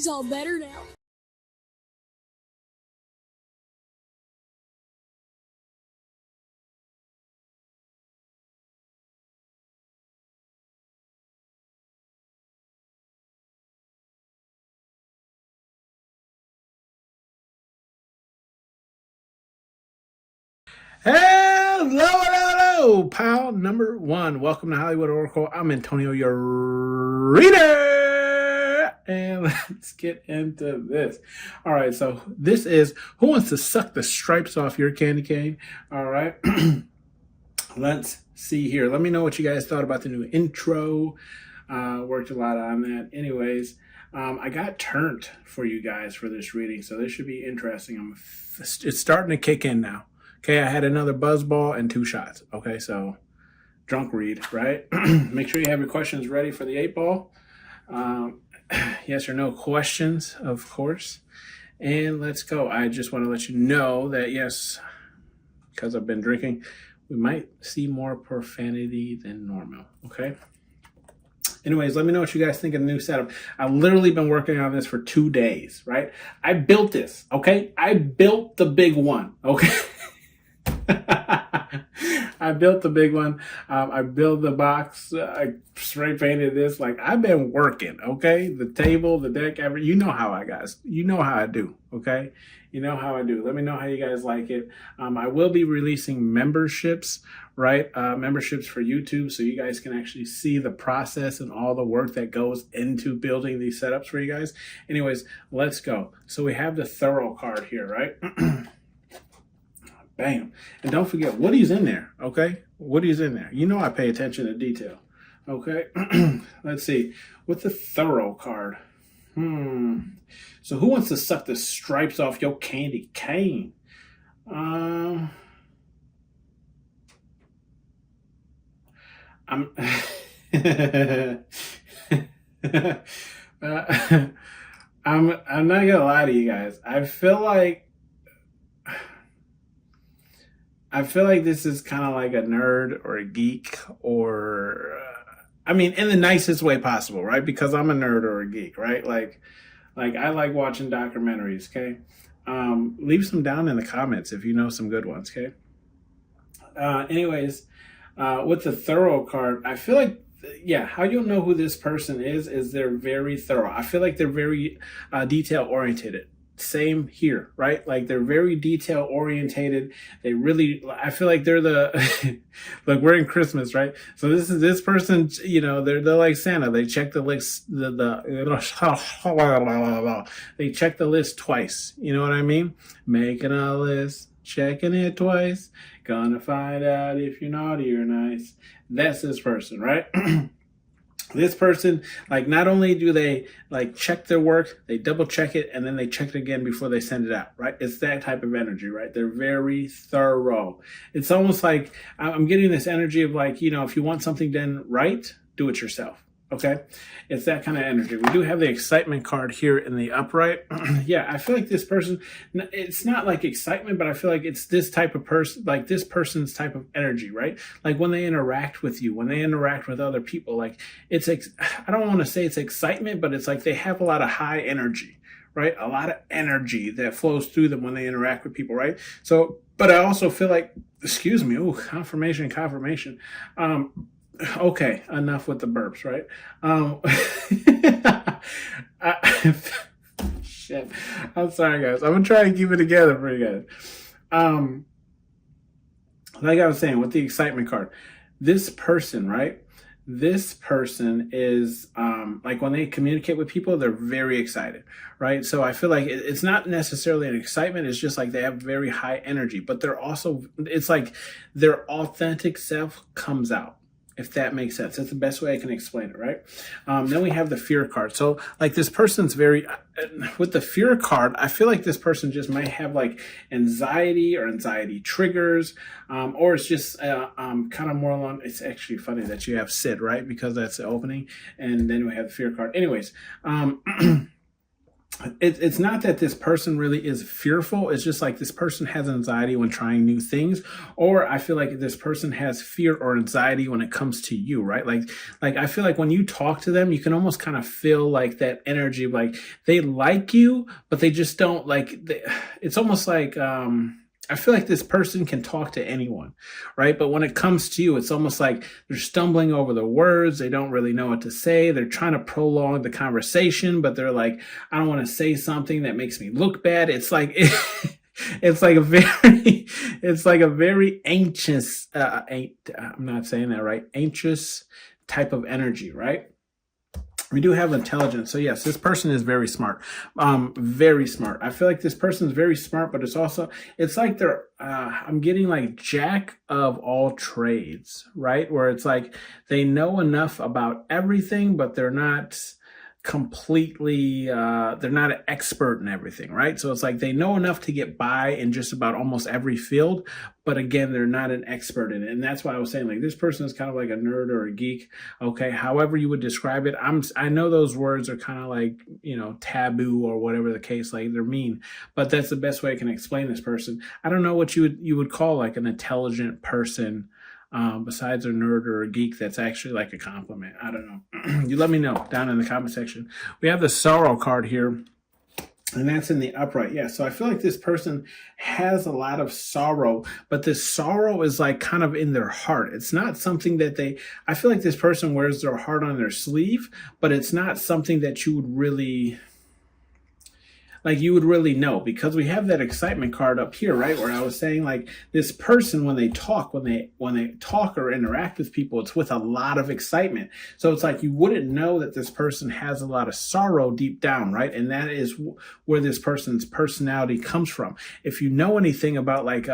It's all better now. Hello, pal number one. Welcome to Hollywood Oracle. I'm Antonio, your reader. And let's get into this. All right, so this is Who Wants to Suck the Stripes Off Your Candy Cane? All right, let's see here. Let me know what you guys thought about the new intro. Worked a lot on that. Anyways, I got turned for you guys for this reading, so this should be interesting. It's starting to kick in now. Okay, I had another buzz ball and 2 shots. Okay, so drunk read, right? Make sure you have your questions ready for the 8 ball. Yes or no questions, of course. And let's go. I just want to let you know that, yes, because I've been drinking, we might see more profanity than normal, okay? Anyways, let me know what you guys think of the new setup. I've literally been working on this for 2 days, right? I built this, okay? I built the big one, okay? I built the big one. I built the box. I spray painted this. Like, I've been working, okay? The table, the deck, you know how I guys. You know how I do, okay? You know how I do. Let me know how you guys like it. I will be releasing memberships, right? Memberships for YouTube, so you guys can actually see the process and all the work that goes into building these setups for you guys. Anyways, let's go. So we have the thorough card here, right? Bam. And don't forget, Woody's in there, okay? Woody's in there. You know I pay attention to detail, okay? Let's see. With the thorough card. So who wants to suck the stripes off your candy cane? I'm I'm not gonna lie to you guys. I feel like this is kind of like a nerd or a geek or, I mean, in the nicest way possible, right? Because I'm a nerd or a geek, right? Like I like watching documentaries, okay? Leave some down in the comments if you know some good ones, okay? Anyways, with the thorough card, I feel like, yeah, how you'll know who this person is they're very thorough. I feel like they're very detail oriented. Same here, right? Like, they're very detail orientated. They really, I feel like they're the, look, we're in Christmas, right? So this person, you know, they're like Santa. They check the list, they check the list twice. You know what I mean? Making a list, checking it twice. Gonna find out if you're naughty or nice. That's this person, right? This person, like, not only do they like check their work, they double check it, and then they check it again before they send it out, right? It's that type of energy, right? They're very thorough. It's almost like I'm getting this energy of, like, you know, if you want something done right, do it yourself. Okay, it's that kind of energy. We do have the excitement card here in the upright. Yeah, I feel like this person, it's not like excitement, but I feel like it's this type of person, like this person's type of energy, right? Like when they interact with you, when they interact with other people, like it's, I don't want to say it's excitement, but it's like they have a lot of high energy, right? A lot of energy that flows through them when they interact with people, right? So, but I also feel like, excuse me, oh, confirmation. Okay, enough with the burps, right? Shit. I'm sorry, guys. I'm gonna try and keep it together for you guys. Like I was saying, with the excitement card, this person, right? This person is, like, when they communicate with people, they're very excited, right? So I feel like it's not necessarily an excitement. It's just like they have very high energy, but they're also, it's like their authentic self comes out, if that makes sense. That's the best way I can explain it, right? Then we have the fear card. So, like, this person's very, with the fear card, I feel like this person just might have, like, anxiety or anxiety triggers, or it's just kind of more along, it's actually funny that you have Sid, right? Because that's the opening, and then we have the fear card. Anyways, it's not that this person really is fearful. It's just like this person has anxiety when trying new things, or I feel like this person has fear or anxiety when it comes to you, right? Like I feel like when you talk to them, you can almost kind of feel like that energy, like they like you, but they just don't it's almost like, I feel like this person can talk to anyone, right? But when it comes to you, it's almost like they're stumbling over the words. They don't really know what to say. They're trying to prolong the conversation, but they're like, I don't want to say something that makes me look bad. It's like, it's like a very anxious, I'm not saying that right, anxious type of energy, right? We do have intelligence. So yes, this person is very smart. Very smart. I feel like this person is very smart, but it's like they're, I'm getting like jack of all trades, right? Where it's like they know enough about everything, but they're not completely, they're not an expert in everything, right? So it's like they know enough to get by in just about almost every field, but again, they're not an expert in it. And that's why I was saying, like, this person is kind of like a nerd or a geek. Okay, however you would describe it. I know those words are kind of like, taboo or whatever the case, like they're mean, but that's the best way I can explain this person. I don't know what you would call like an intelligent person, besides a nerd or a geek. That's actually like a compliment. I don't know. You let me know down in the comment section. We have the sorrow card here, and that's in the upright. Yeah, so I feel like this person has a lot of sorrow, but this sorrow is like kind of in their heart. It's not something that I feel like this person wears their heart on their sleeve, but it's not something that you would really know, because we have that excitement card up here, right? Where I was saying, like, this person, when they talk or interact with people, it's with a lot of excitement. So it's like you wouldn't know that this person has a lot of sorrow deep down, right? And that is where this person's personality comes from. If you know anything about, like,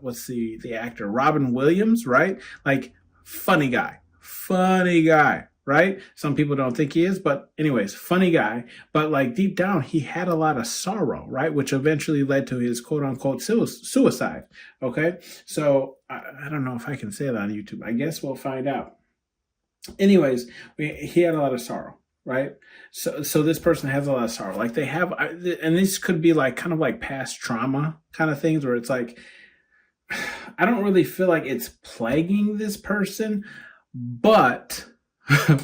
what's the actor, Robin Williams, right? Like, funny guy, right? Some people don't think he is, but anyways, funny guy. But like deep down, he had a lot of sorrow, right? Which eventually led to his quote unquote suicide. Okay. So I don't know if I can say that on YouTube. I guess we'll find out. Anyways, he had a lot of sorrow, right? So this person has a lot of sorrow. Like they have, and this could be like kind of like past trauma kind of things where it's like, I don't really feel like it's plaguing this person, but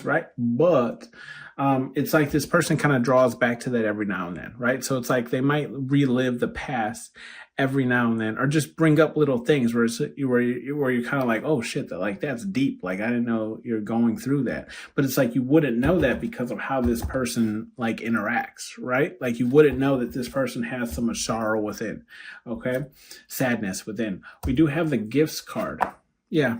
right? But it's like this person kind of draws back to that every now and then, right? So it's like they might relive the past every now and then, or just bring up little things where you're kind of like, oh shit, that's deep. Like I didn't know you're going through that. But it's like you wouldn't know that because of how this person like interacts, right? Like you wouldn't know that this person has so much sorrow within, okay? Sadness within. We do have the gifts card. Yeah.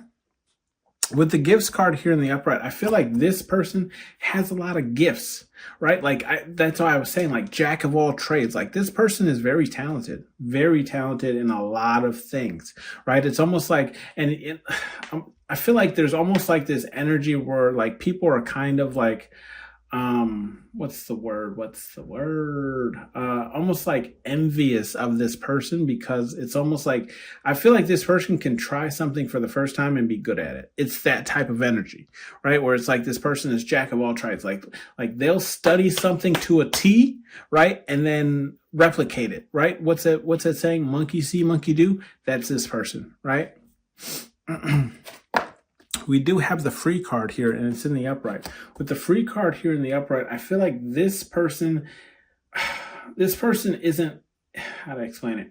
With the gifts card here in the upright, I feel like this person has a lot of gifts, right? Like that's why I was saying, like, jack of all trades. Like this person is very talented in a lot of things, right? It's almost like, I feel like there's almost like this energy where like people are kind of like, what's the word? Almost like envious of this person, because it's almost like, I feel like this person can try something for the first time and be good at it. It's that type of energy, right? Where it's like this person is jack of all trades. Like they'll study something to a T, right? And then replicate it, right? What's that saying? Monkey see, monkey do. That's this person, right? We do have the free card here, and it's in the upright. With the free card here in the upright, I feel like this person isn't, how to explain it?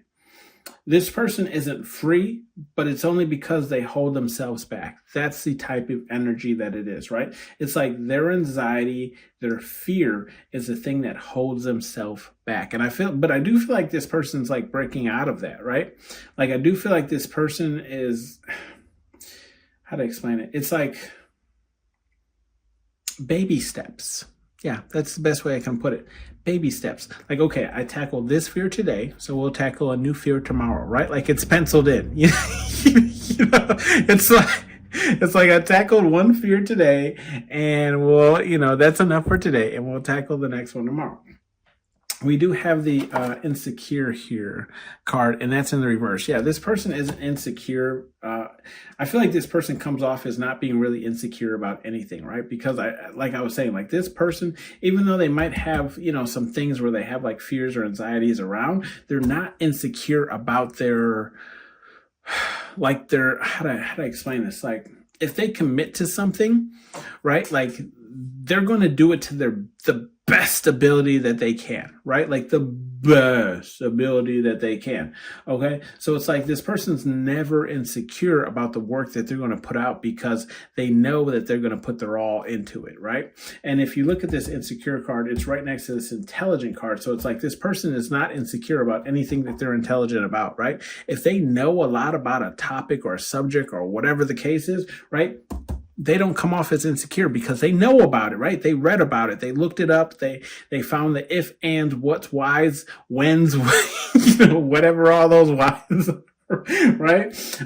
This person isn't free, but it's only because they hold themselves back. That's the type of energy that it is, right? It's like their anxiety, their fear is the thing that holds themselves back. And I do feel like this person's like breaking out of that, right? Like I do feel like this person is, how to explain it? It's like baby steps. Yeah, that's the best way I can put it. Baby steps. Like, okay, I tackled this fear today, so we'll tackle a new fear tomorrow, right? Like it's penciled in. It's like I tackled one fear today, and that's enough for today, and we'll tackle the next one tomorrow. we do have the insecure here card, and that's in the reverse. Yeah, this person isn't insecure. I feel like this person comes off as not being really insecure about anything, right? Because like I was saying, like this person, even though they might have, some things where they have like fears or anxieties around, they're not insecure about their, like their, how do I explain this? Like if they commit to something, right? Like they're going to do it to the best ability that they can, right? Like the best ability that they can. Okay. So it's like this person's never insecure about the work that they're going to put out because they know that they're going to put their all into it. Right. And if you look at this insecure card, it's right next to this intelligent card. So it's like this person is not insecure about anything that they're intelligent about. Right. If they know a lot about a topic or a subject or whatever the case is, right, they don't come off as insecure because they know about it, right? They read about it. They looked it up. They found the if, and, what's, whys, whens, whatever all those whys are, right?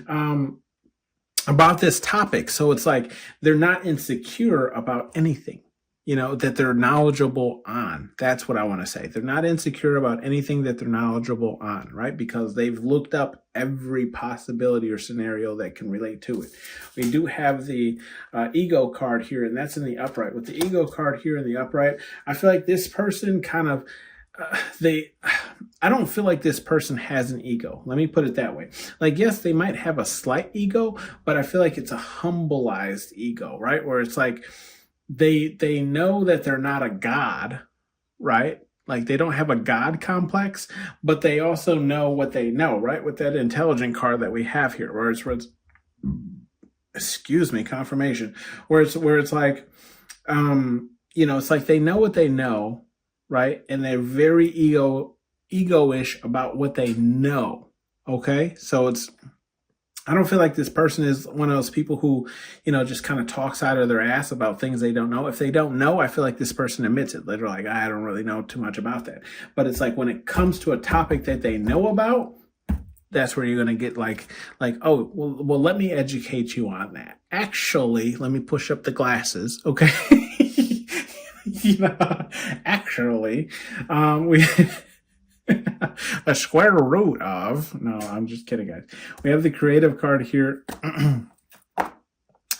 About this topic. So it's like they're not insecure about anything, that they're knowledgeable on. That's what I want to say. They're not insecure about anything that they're knowledgeable on, right? Because they've looked up every possibility or scenario that can relate to it. We do have the ego card here, and that's in the upright. With the ego card here in the upright, I feel like this person kind of, I don't feel like this person has an ego. Let me put it that way. Like, yes, they might have a slight ego, but I feel like it's a humbleized ego, right? Where it's like, they know that they're not a god, right? Like they don't have a god complex, but they also know what they know, right? With that intelligent card that we have here, where it's excuse me, confirmation, where it's like, it's like they know what they know, right? And they're very ego-ish about what they know. Okay, so I don't feel like this person is one of those people who, just kind of talks out of their ass about things they don't know. If they don't know, I feel like this person admits it. They're like, I don't really know too much about that. But it's like when it comes to a topic that they know about, that's where you're going to get like, oh, well, let me educate you on that. Actually, let me push up the glasses. Okay. Actually, we... a square root of, no, I'm just kidding, guys. We have the creative card here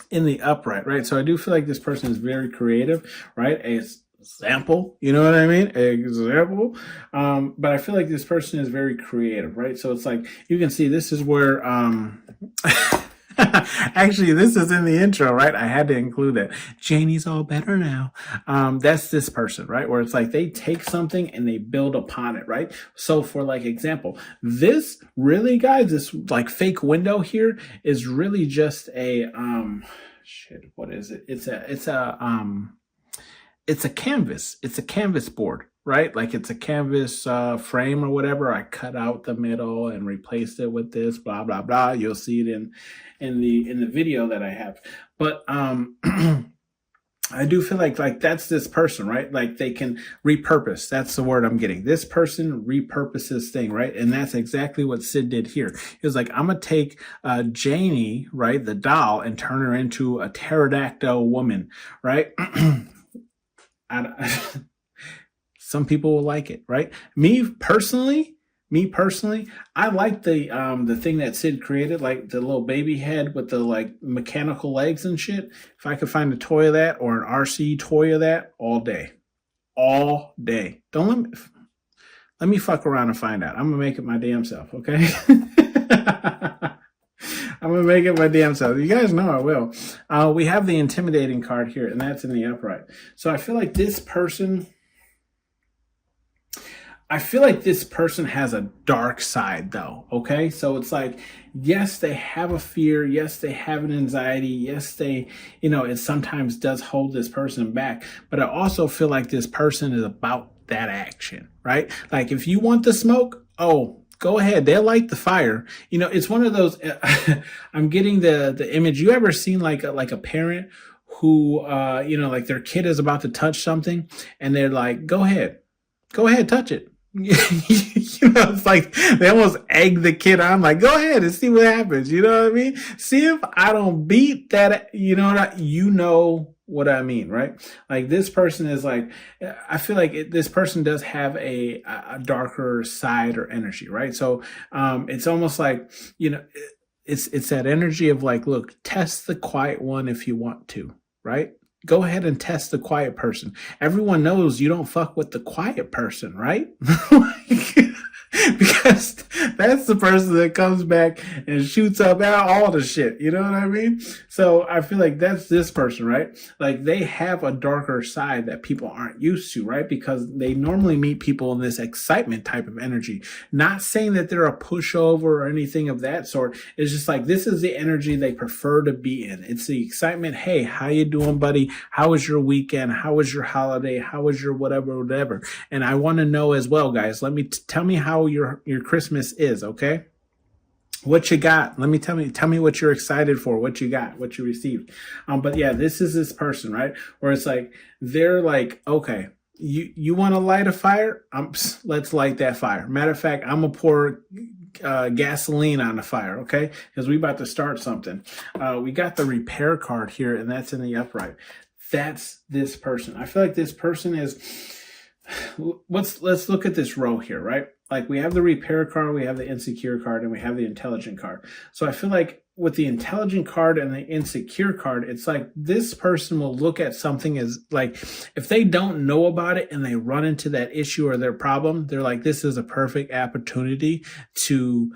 in the upright, right? So I do feel like this person is very creative, right? Example, you know what I mean? Example. But I feel like this person is very creative, right? So it's like, you can see this is where, actually, this is in the intro, right? I had to include that. Janie's all better now. That's this person, right? Where it's like they take something and they build upon it, right? So for like example, this really, guys, this like fake window here is really just a what is it? It's a canvas. It's a canvas board, right? Like it's a canvas frame or whatever. I cut out the middle and replaced it with this, blah, blah, blah. You'll see it in the video that I have. But I do feel like that's this person, right? Like they can repurpose. That's the word I'm getting. This person repurposes thing, right? And that's exactly what Sid did here. He was like, I'm going to take Janie, right, the doll, and turn her into a pterodactyl woman, right? Some people will like it, right? Me personally, I like the thing that Sid created, like the little baby head with the like mechanical legs and shit. If I could find a toy of that or an RC toy of that, all day. Don't let me fuck around and find out. I'm gonna make it my damn self, okay? I'm going to make it my damn self. You guys know I will. We have the intimidating card here, and that's in the upright. So I feel like this person has a dark side, though, okay? So it's like, yes, they have a fear. Yes, they have an anxiety. Yes, they, it sometimes does hold this person back. But I also feel like this person is about that action, right? Like if you want the smoke, go ahead. They'll light the fire. It's one of those, I'm getting the image. You ever seen like a parent who, like their kid is about to touch something and they're like, go ahead, touch it. It's like they almost egg the kid on, like, go ahead and see what happens. You know what I mean? See if I don't beat that. You know what I mean, right? Like this person is like, I feel like this person does have a darker side or energy, right? So, it's almost like, it's that energy of like, look, test the quiet one if you want to, right? Go ahead and test the quiet person. Everyone knows you don't fuck with the quiet person, right? Because that's the person that comes back and shoots up all the shit. You know what I mean? So I feel like that's this person, right? Like they have a darker side that people aren't used to, right? Because they normally meet people in this excitement type of energy. Not saying that they're a pushover or anything of that sort. It's just like this is the energy they prefer to be in. It's the excitement. Hey, how you doing, buddy? How was your weekend? How was your holiday? How was your whatever? And I want to know as well, guys. Tell me how your Christmas is, okay? What you got? Tell me what you're excited for, what you got, what you received. But yeah, this is this person, right? Where it's like, they're like, okay, you want to light a fire? Let's light that fire. Matter of fact, I'm gonna pour gasoline on the fire, okay? Because we about to start something. We got the repair card here, and that's in the upright. That's this person. I feel like this person is, let's look at this row here, right? Like we have the repair card, we have the insecure card, and we have the intelligent card. So I feel like with the intelligent card and the insecure card, it's like this person will look at something as like, if they don't know about it and they run into that issue or their problem, they're like, this is a perfect opportunity to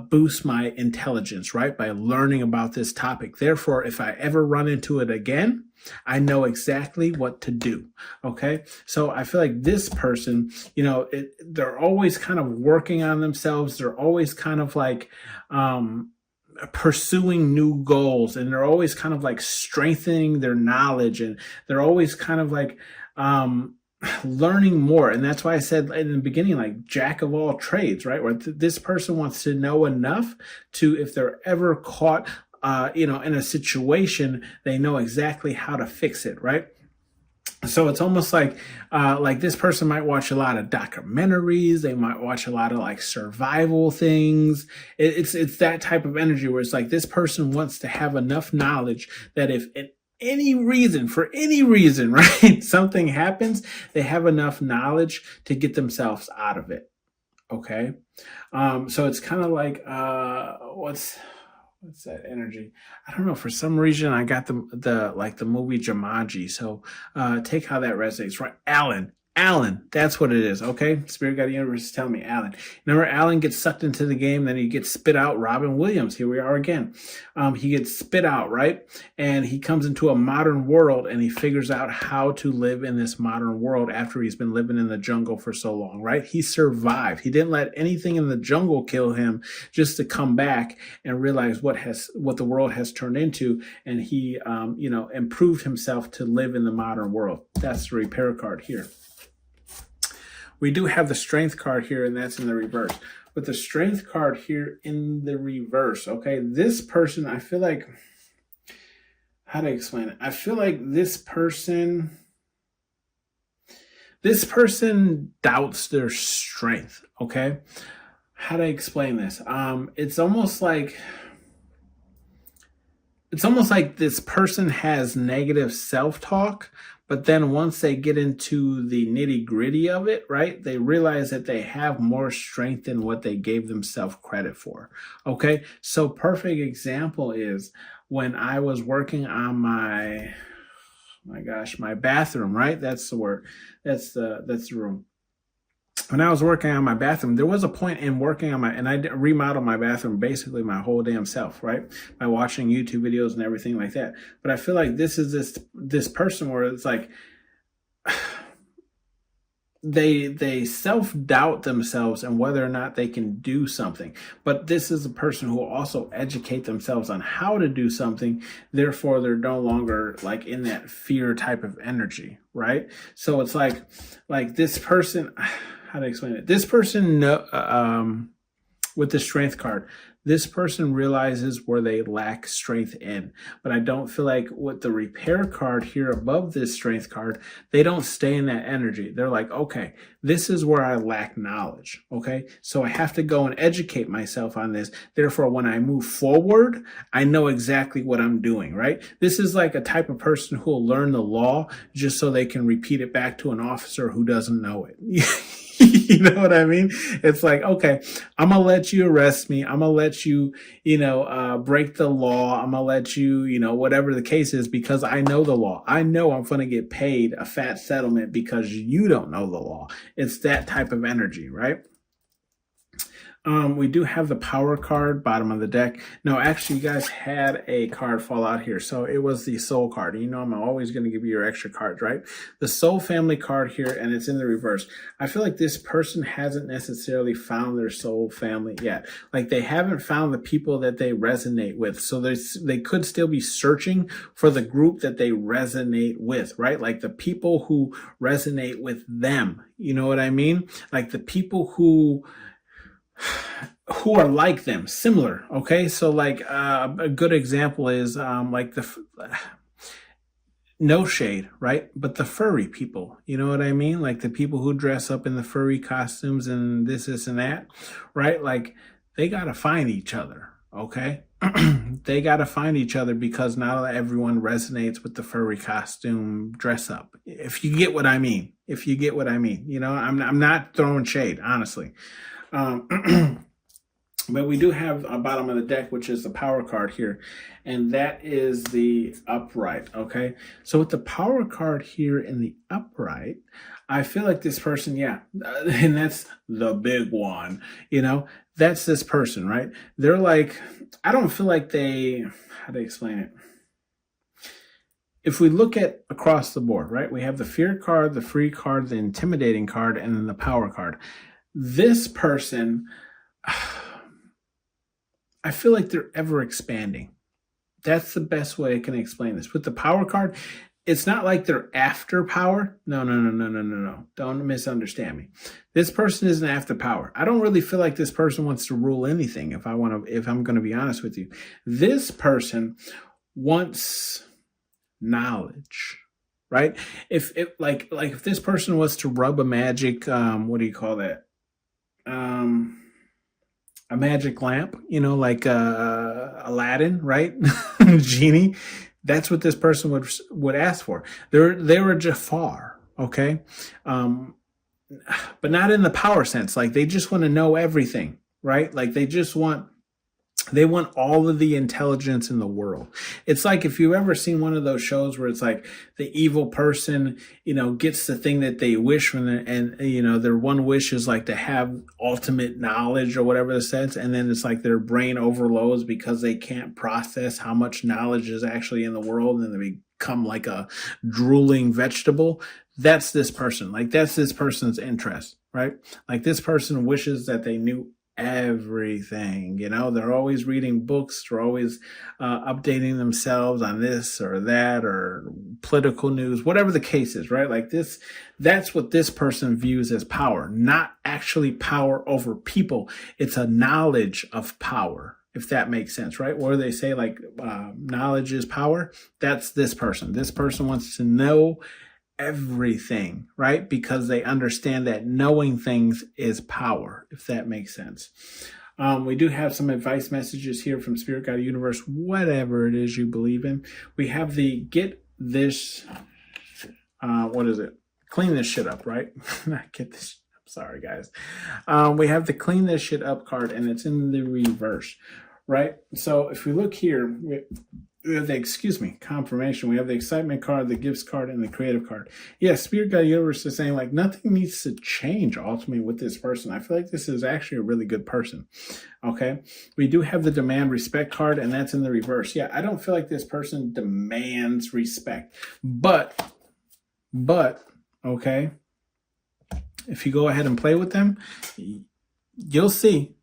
boost my intelligence, right? By learning about this topic. Therefore, if I ever run into it again, I know exactly what to do. Okay. So I feel like this person, they're always kind of working on themselves. They're always kind of like, pursuing new goals, and they're always kind of like strengthening their knowledge, and they're always kind of like, learning more. And that's why I said in the beginning, like jack of all trades, right? Where this person wants to know enough to, if they're ever caught, in a situation, they know exactly how to fix it, right? So it's almost like this person might watch a lot of documentaries. They might watch a lot of like survival things. It's that type of energy where it's like this person wants to have enough knowledge that if for any reason, right, something happens, they have enough knowledge to get themselves out of it. Okay. So it's kind of like, what's that energy? I don't know. For some reason, I got the movie Jumanji. So take how that resonates, right? Alan, that's what it is. Okay, Spirit Guide Universe is telling me Alan. Remember, Alan gets sucked into the game, then he gets spit out. Robin Williams, here we are again. He gets spit out, right? And he comes into a modern world, and he figures out how to live in this modern world after he's been living in the jungle for so long, right? He survived. He didn't let anything in the jungle kill him, just to come back and realize what the world has turned into, and he, improved himself to live in the modern world. That's the repair card here. We do have the strength card here, and that's in the reverse. With the strength card here in the reverse, okay, this person, I feel like, how to explain it? I feel like this person doubts their strength, okay? How to explain this? It's almost like this person has negative self-talk, but then once they get into the nitty-gritty of it, right, they realize that they have more strength than what they gave themselves credit for. Okay, so perfect example is when I was working on my bathroom, right? That's the word. That's the room. When I was working on my bathroom, there was a point in working on and I remodeled my bathroom basically my whole damn self, right? By watching YouTube videos and everything like that. But I feel like this is this person where it's like, they self-doubt themselves and whether or not they can do something. But this is a person who will also educate themselves on how to do something. Therefore, they're no longer like in that fear type of energy, right? So it's like this person, how to explain it? This person, with the strength card, this person realizes where they lack strength in. But I don't feel like with the repair card here above this strength card, they don't stay in that energy. They're like, okay, This is where I lack knowledge. Okay. So I have to go and educate myself on this. Therefore, when I move forward, I know exactly what I'm doing, right? This is like a type of person who will learn the law just so they can repeat it back to an officer who doesn't know it. You know what I mean? It's like, okay, I'm going to let you arrest me. I'm going to let you, break the law. I'm going to let you, whatever the case is, because I know the law. I know I'm going to get paid a fat settlement because you don't know the law. It's that type of energy, right? We do have the power card, bottom of the deck. No, actually, you guys had a card fall out here. So it was the soul card. You know, I'm always going to give you your extra cards, right? The soul family card here, and it's in the reverse. I feel like this person hasn't necessarily found their soul family yet. Like they haven't found the people that they resonate with. So they could still be searching for the group that they resonate with, right? Like the people who resonate with them. You know what I mean? Like the people who are like them, similar. Okay. So like a good example is like no shade, right? But the furry people, you know what I mean? Like the people who dress up in the furry costumes and this and that, right? Like they got to find each other. Okay. They got to find each other because not everyone resonates with the furry costume dress up. If you get what I mean, I'm not throwing shade, honestly. But we do have a bottom of the deck, which is the power card here, and that is the upright. Okay, so with the power card here in the upright, I feel like this person, and that's the big one, that's this person, right? They're like, I don't feel like how to explain it? If we look at across the board, right, we have the fear card, the free card, the intimidating card, and then the power card. This person, I feel like they're ever expanding. That's the best way I can explain this. With the power card, it's not like they're after power. No. Don't misunderstand me. This person isn't after power. I don't really feel like this person wants to rule anything. If I'm going to be honest with you, this person wants knowledge, right? If if this person was to rub a magic, what do you call that? A magic lamp, like Aladdin, right? Genie. That's what this person would ask for. They're a Jafar, okay? But not in the power sense. Like they just want to know everything, right? Like they want all of the intelligence in the world. It's like if you've ever seen one of those shows where it's like the evil person, gets the thing that they wish from their one wish is like to have ultimate knowledge or whatever the sense. And then it's like their brain overloads because they can't process how much knowledge is actually in the world and they become like a drooling vegetable. That's this person. Like that's this person's interest, right? Like this person wishes that they knew everything. They're always reading books, they're always updating themselves on this or that or political news, whatever the case is, right? Like that's what this person views as power, not actually power over people. It's a knowledge of power, if that makes sense, right? Where they say like knowledge is power. That's this person. This person wants to know everything, right? Because they understand that knowing things is power, if that makes sense. We do have some advice messages here from Spirit, God, Universe, whatever it is you believe in. We have the get this, clean this shit up, right? Not get this. I'm sorry, guys. We have the clean this shit up card, and it's in the reverse, right? So if we look here, we have the, confirmation. We have the excitement card, the gifts card, and the creative card. Yes, Spirit Guide Universe is saying like nothing needs to change ultimately with this person. I feel like this is actually a really good person. Okay. We do have the demand respect card, and that's in the reverse. Yeah, I don't feel like this person demands respect. But, okay, if you go ahead and play with them, you'll see.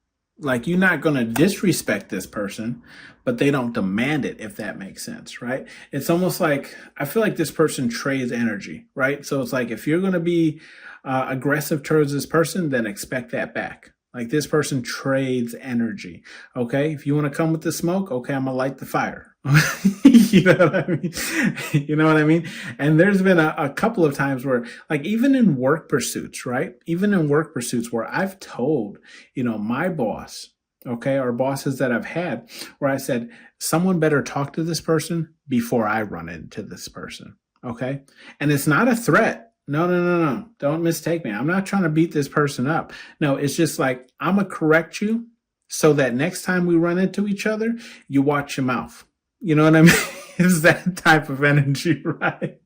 Like you're not going to disrespect this person, but they don't demand it, if that makes sense, right? It's almost like, I feel like this person trades energy, right? So it's like, if you're going to be aggressive towards this person, then expect that back. Like this person trades energy. Okay. If you want to come with the smoke, okay, I'm going to light the fire. You know what I mean? You know what I mean? And there's been a couple of times where, like, even in work pursuits, right? Even in work pursuits where I've told, my boss, okay, or bosses that I've had, where I said, someone better talk to this person before I run into this person. Okay. And it's not a threat. No, no, no, no. Don't mistake me. I'm not trying to beat this person up. No, it's just like, I'm going to correct you so that next time we run into each other, you watch your mouth. You know what I mean? It's that type of energy, right?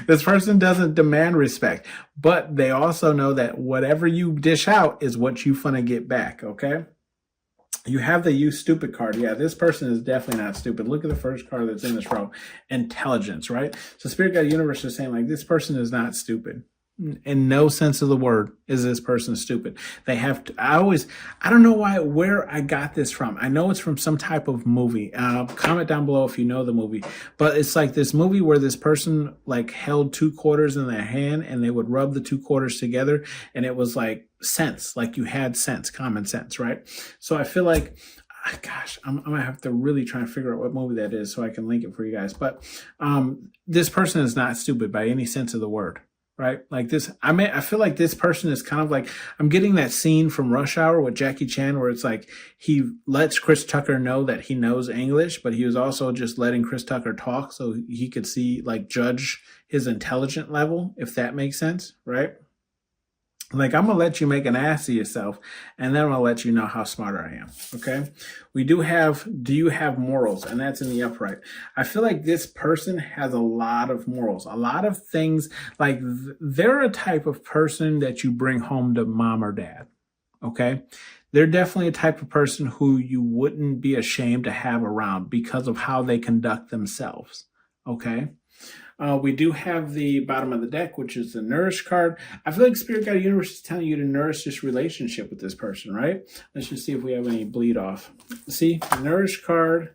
This person doesn't demand respect, but they also know that whatever you dish out is what you finna get back, okay? You have the you stupid card. Yeah, this person is definitely not stupid. Look at the first card that's in this row. Intelligence, right? So Spirit Guide Universe is saying, like, this person is not stupid. In no sense of the word is this person stupid. They have to, I don't know where I got this from. I know it's from some type of movie. Comment down below if you know the movie. But it's like this movie where this person like held 2 quarters in their hand and they would rub the 2 quarters together. And it was like sense, like you had sense, common sense, right? So I feel like, gosh, I'm going to have to really try and figure out what movie that is so I can link it for you guys. But this person is not stupid by any sense of the word. Right? Like this, I feel like this person is kind of like, I'm getting that scene from Rush Hour with Jackie Chan where it's like he lets Chris Tucker know that he knows English, but he was also just letting Chris Tucker talk so he could see, like, judge his intelligent level, if that makes sense, right? Like, I'm going to let you make an ass of yourself, and then I'm going to let you know how smarter I am, okay? We do you have morals? And that's in the upright. I feel like this person has a lot of morals, a lot of things. Like, they're a type of person that you bring home to mom or dad, okay? They're definitely a type of person who you wouldn't be ashamed to have around because of how they conduct themselves, okay? We do have the bottom of the deck, which is the Nourish card. I feel like Spirit Guide Universe is telling you to nourish this relationship with this person, right? Let's just see if we have any bleed off. See, Nourish card,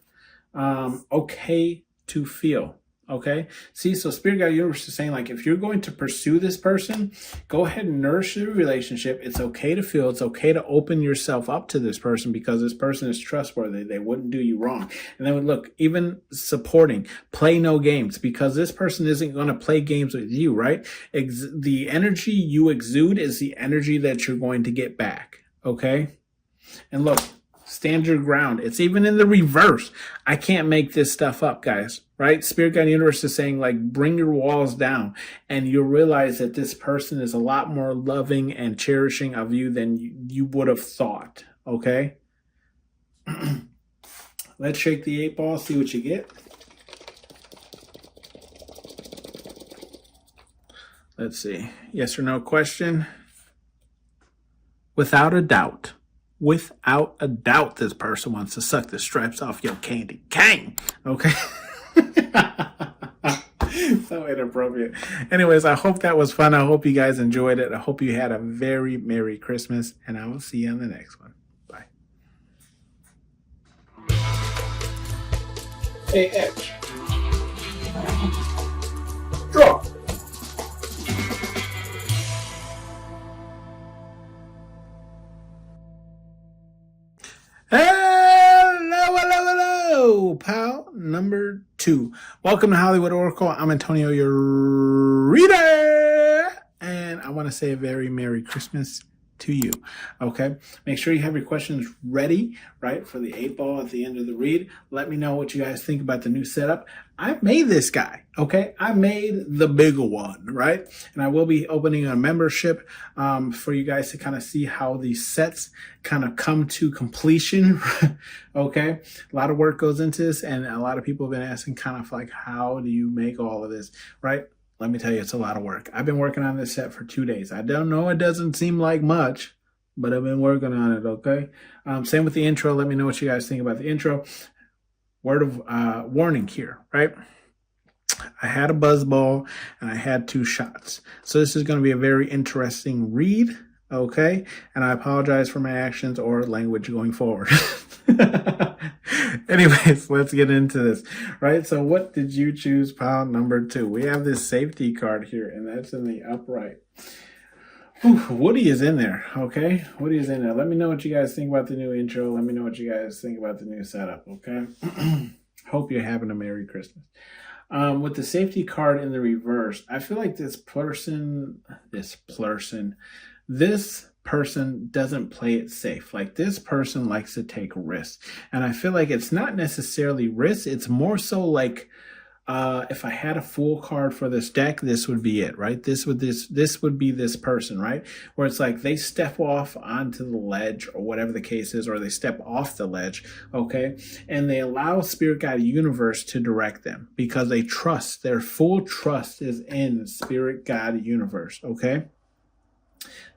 okay to feel. Okay. See, so Spirit Guide Universe is saying, like, if you're going to pursue this person, go ahead and nourish the relationship. It's okay to feel. It's okay to open yourself up to this person because this person is trustworthy. They wouldn't do you wrong. And then look, even supporting, play no games because this person isn't going to play games with you, right? The energy you exude is the energy that you're going to get back. Okay. And look, stand your ground. It's even in the reverse. I can't make this stuff up, guys, right? Spirit Guide Universe is saying, like, bring your walls down and you'll realize that this person is a lot more loving and cherishing of you than you would have thought, okay? Let's shake the 8 ball, see what you get. Let's see. Yes or no question? Without a doubt. Without a doubt, this person wants to suck the stripes off your candy cane. Okay? So inappropriate. Anyways, I hope that was fun. I hope you guys enjoyed it. I hope you had a very Merry Christmas, and I will see you on the next one. Bye. Hey, Edge. Draw. Hello, pal number 2. Welcome to Hollywood Oracle. I'm Antonio, your reader, and I want to say a very Merry Christmas to you. Okay, make sure you have your questions ready, right, for the 8 ball at the end of the read. Let me know what you guys think about the new setup. I made this guy, okay? I made the bigger one, right? And I will be opening a membership for you guys to kind of see how these sets kind of come to completion, okay? A lot of work goes into this, and a lot of people have been asking kind of like, how do you make all of this, right? Let me tell you, it's a lot of work. I've been working on this set for 2 days. I don't know, it doesn't seem like much, but I've been working on it, okay? Same with the intro. Let me know what you guys think about the intro. Word of warning here, right? I had a buzz ball and I had 2 shots. So this is going to be a very interesting read, okay? And I apologize for my actions or language going forward. Anyways, let's get into this, right? So what did you choose, pile number 2? We have this safety card here, and that's in the upright. Whew, Woody is in there, okay? Woody is in there. Let me know what you guys think about the new intro. Let me know what you guys think about the new setup, okay? Hope you're having a Merry Christmas. With the safety card in the reverse, I feel like this person doesn't play it safe. Like, this person likes to take risks. And I feel like it's not necessarily risks. It's more so like, if I had a full card for this deck, this would be it, right? This would be this person, right? Where it's like they step off onto the ledge or whatever the case is, or they step off the ledge, okay? And they allow Spirit Guide Universe to direct them because they trust, their full trust is in Spirit Guide Universe, okay?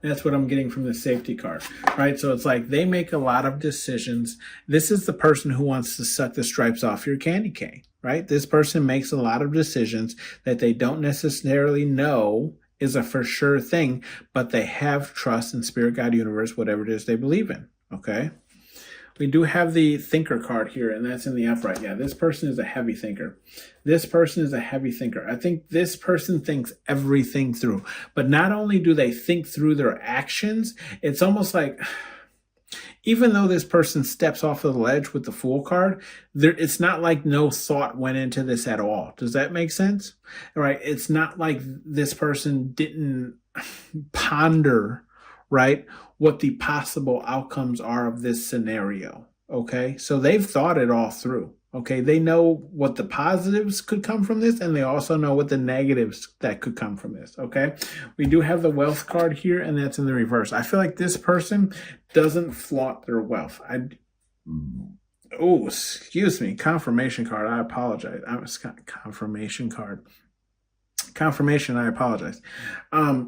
That's what I'm getting from the safety card, right? So it's like they make a lot of decisions. This is the person who wants to suck the stripes off your candy cane, right? This person makes a lot of decisions that they don't necessarily know is a for sure thing, but they have trust in Spirit Guide Universe, whatever it is they believe in, okay? We do have the thinker card here, and that's in the upright. Yeah, this person is a heavy thinker. This person is a heavy thinker. I think this person thinks everything through. But not only do they think through their actions, it's almost like, even though this person steps off of the ledge with the Fool card, it's not like no thought went into this at all. Does that make sense? All right, it's not like this person didn't ponder, right, what the possible outcomes are of this scenario, okay? So they've thought it all through, okay? They know what the positives could come from this, and they also know what the negatives that could come from this, okay? We do have the wealth card here, and that's in the reverse. I feel like this person doesn't flaunt their wealth. Oh, excuse me, confirmation card. I apologize. Confirmation card. Confirmation, I apologize.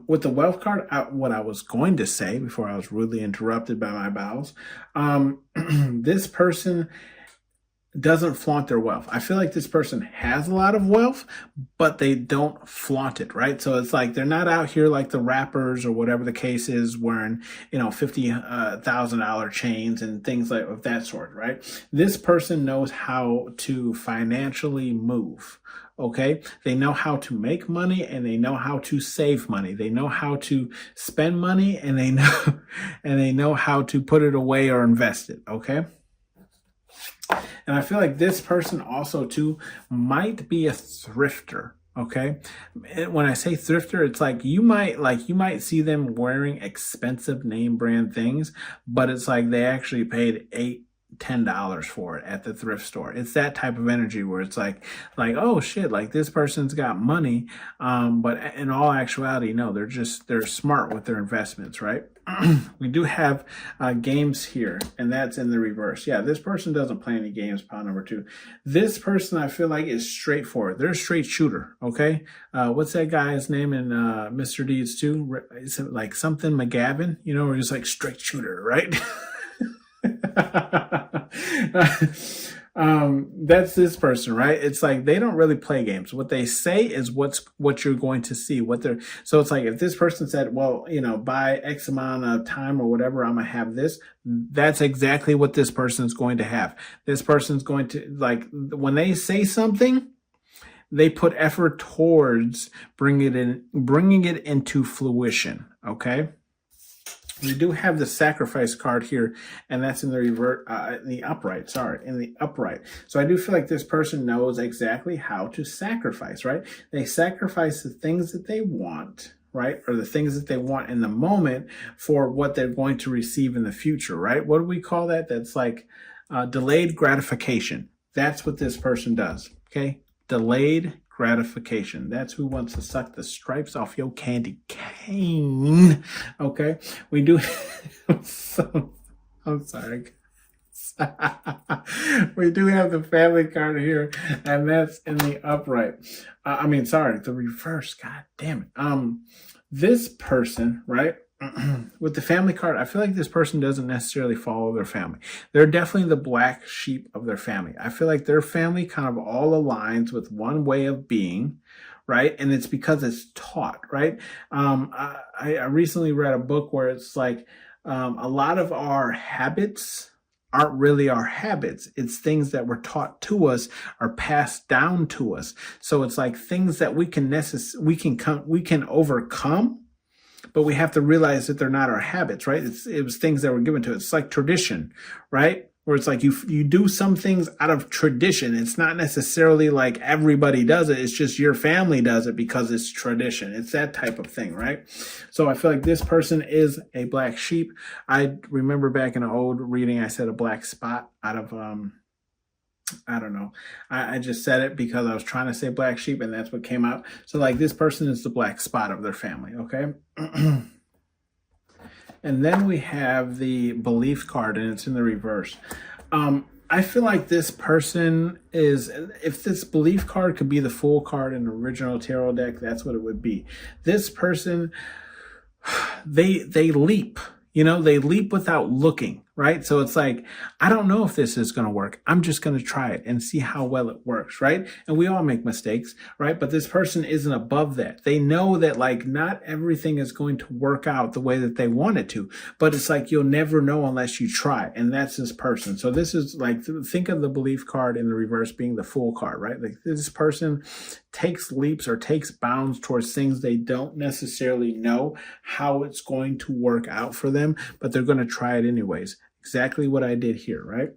With the wealth card, what I was going to say before I was rudely interrupted by my bowels, this person doesn't flaunt their wealth. I feel like this person has a lot of wealth, but they don't flaunt it, right? So it's like they're not out here like the rappers or whatever the case is, wearing, $50,000 chains and things like of that sort, right? This person knows how to financially move. Okay, they know how to make money, and they know how to save money. They know how to spend money, and they know how to put it away or invest it. Okay. And I feel like this person also too might be a thrifter. Okay. When I say thrifter, it's like you might see them wearing expensive name brand things, but it's like they actually paid $10 for it at the thrift store. It's that type of energy where it's like, oh shit, like this person's got money. But in all actuality, no, they're smart with their investments, right? We do have games here, and that's in the reverse. Yeah, this person doesn't play any games, pile number 2. This person, I feel like, is straightforward. They're a straight shooter, okay? What's that guy's name in Mr. Deeds 2? Is it like something McGavin? Where he's like straight shooter, right? That's this person, right? It's like they don't really play games. What they say is what you're going to see. So it's like if this person said, well, by X amount of time or whatever, I'm gonna have this. That's exactly what this person's going to have. This person's going to, like, when they say something, they put effort towards bringing it into fruition. Okay. We do have the sacrifice card here, and that's in the upright. So I do feel like this person knows exactly how to sacrifice, right? They sacrifice the things that they want, right? Or the things that they want in the moment for what they're going to receive in the future, right? What do we call that? That's like delayed gratification. That's what this person does, okay? Delayed gratification. That's who wants to suck the stripes off your candy cane. Okay, we do. I'm sorry. We do have the family card here, and that's in the upright. The reverse. God damn it. This person, right? With the family card, I feel like this person doesn't necessarily follow their family. They're definitely the black sheep of their family. I feel like their family kind of all aligns with one way of being, right? And it's because it's taught, right? I recently read a book where it's like a lot of our habits aren't really our habits. It's things that were taught to us or passed down to us. So it's like things that we can overcome, but we have to realize that they're not our habits, right? It was things that were given to us. It's like tradition, right? Where it's like you do some things out of tradition. It's not necessarily like everybody does it. It's just your family does it because it's tradition. It's that type of thing, right? So I feel like this person is a black sheep. I remember back in an old reading, I said a black spot out of, I don't know. I just said it because I was trying to say black sheep and that's what came out. So like this person is the black spot of their family, okay? And then we have the belief card, and it's in the reverse. I feel like this person is, if this belief card could be the full card in the original tarot deck, that's what it would be. This person, they leap. They leap without looking, right? So it's like, I don't know if this is going to work. I'm just going to try it and see how well it works, right? And we all make mistakes, right? But this person isn't above that. They know that like not everything is going to work out the way that they want it to, but it's like you'll never know unless you try. And that's this person. So this is like, think of the belief card in the reverse being the full card, right? Like this person takes leaps or takes bounds towards things they don't necessarily know how it's going to work out for them, but they're going to try it anyways. Exactly what I did here, right?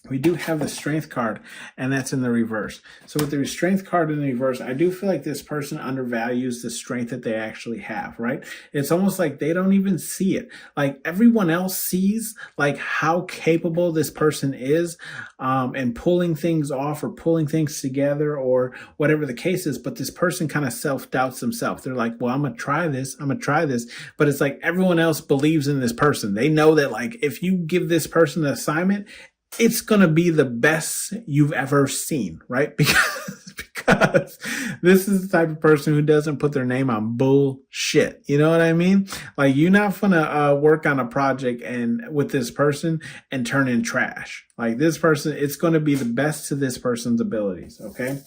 We do have the strength card, and that's in the reverse. So with the strength card in the reverse, I do feel like this person undervalues the strength that they actually have, right? It's almost like they don't even see it. Like everyone else sees like how capable this person is and pulling things off or pulling things together or whatever the case is. But this person kind of self-doubts themselves. They're like, well, I'm going to try this. But it's like everyone else believes in this person. They know that like if you give this person an assignment, it's going to be the best you've ever seen, right? Because this is the type of person who doesn't put their name on bullshit. You know what I mean? Like you're not going to work on a project and with this person and turn in trash. Like this person, it's going to be the best to this person's abilities. Okay.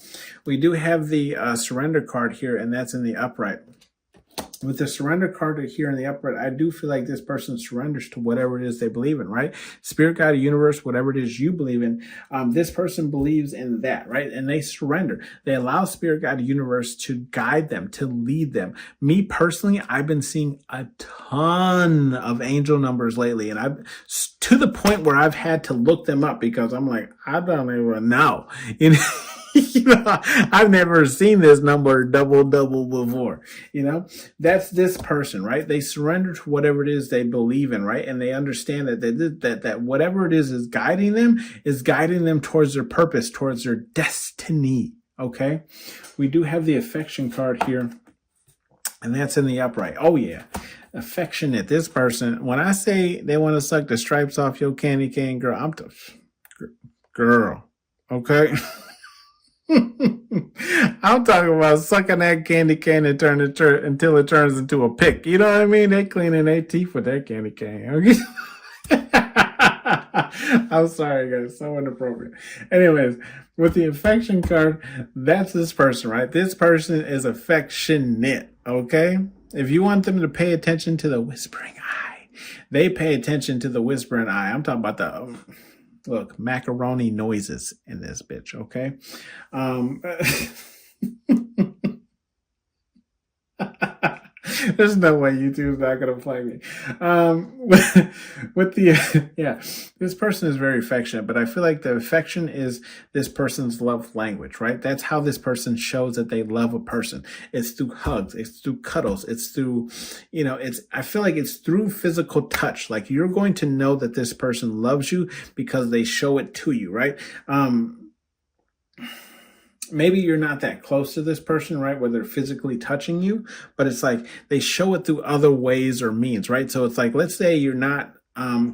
We do have the surrender card here, and that's in the upright. With the surrender card here in the upright, I do feel like this person surrenders to whatever it is they believe in, right? Spirit, God, universe, whatever it is you believe in, this person believes in that, right? And they surrender. They allow Spirit, God, universe to guide them, to lead them. Me personally, I've been seeing a ton of angel numbers lately, and I've to the point where I've had to look them up because I'm like, I don't even know. I've never seen this number double before. That's this person, right? They surrender to whatever it is they believe in, right? And they understand that whatever it is guiding them towards their purpose, towards their destiny. Okay. We do have the affection card here, and that's in the upright. Oh yeah. Affectionate. This person, when I say they want to suck the stripes off your candy cane, girl, girl. Okay. I'm talking about sucking that candy cane and until it turns into a pick. You know what I mean? They cleaning their teeth with that candy cane. Okay? I'm sorry, guys. So inappropriate. Anyways, with the affection card, that's this person, right? This person is affectionate. Okay? If you want them to pay attention to the whispering eye, they pay attention to the whispering eye. I'm talking about the... Look, macaroni noises in this bitch, okay? There's no way YouTube's not going to play me. This person is very affectionate, but I feel like the affection is this person's love language, right? That's how this person shows that they love a person. It's through hugs. It's through cuddles. It's through, I feel like it's through physical touch. Like you're going to know that this person loves you because they show it to you, right? Maybe you're not that close to this person, right? Where they're physically touching you, but it's like they show it through other ways or means, right? So it's like, let's say you're not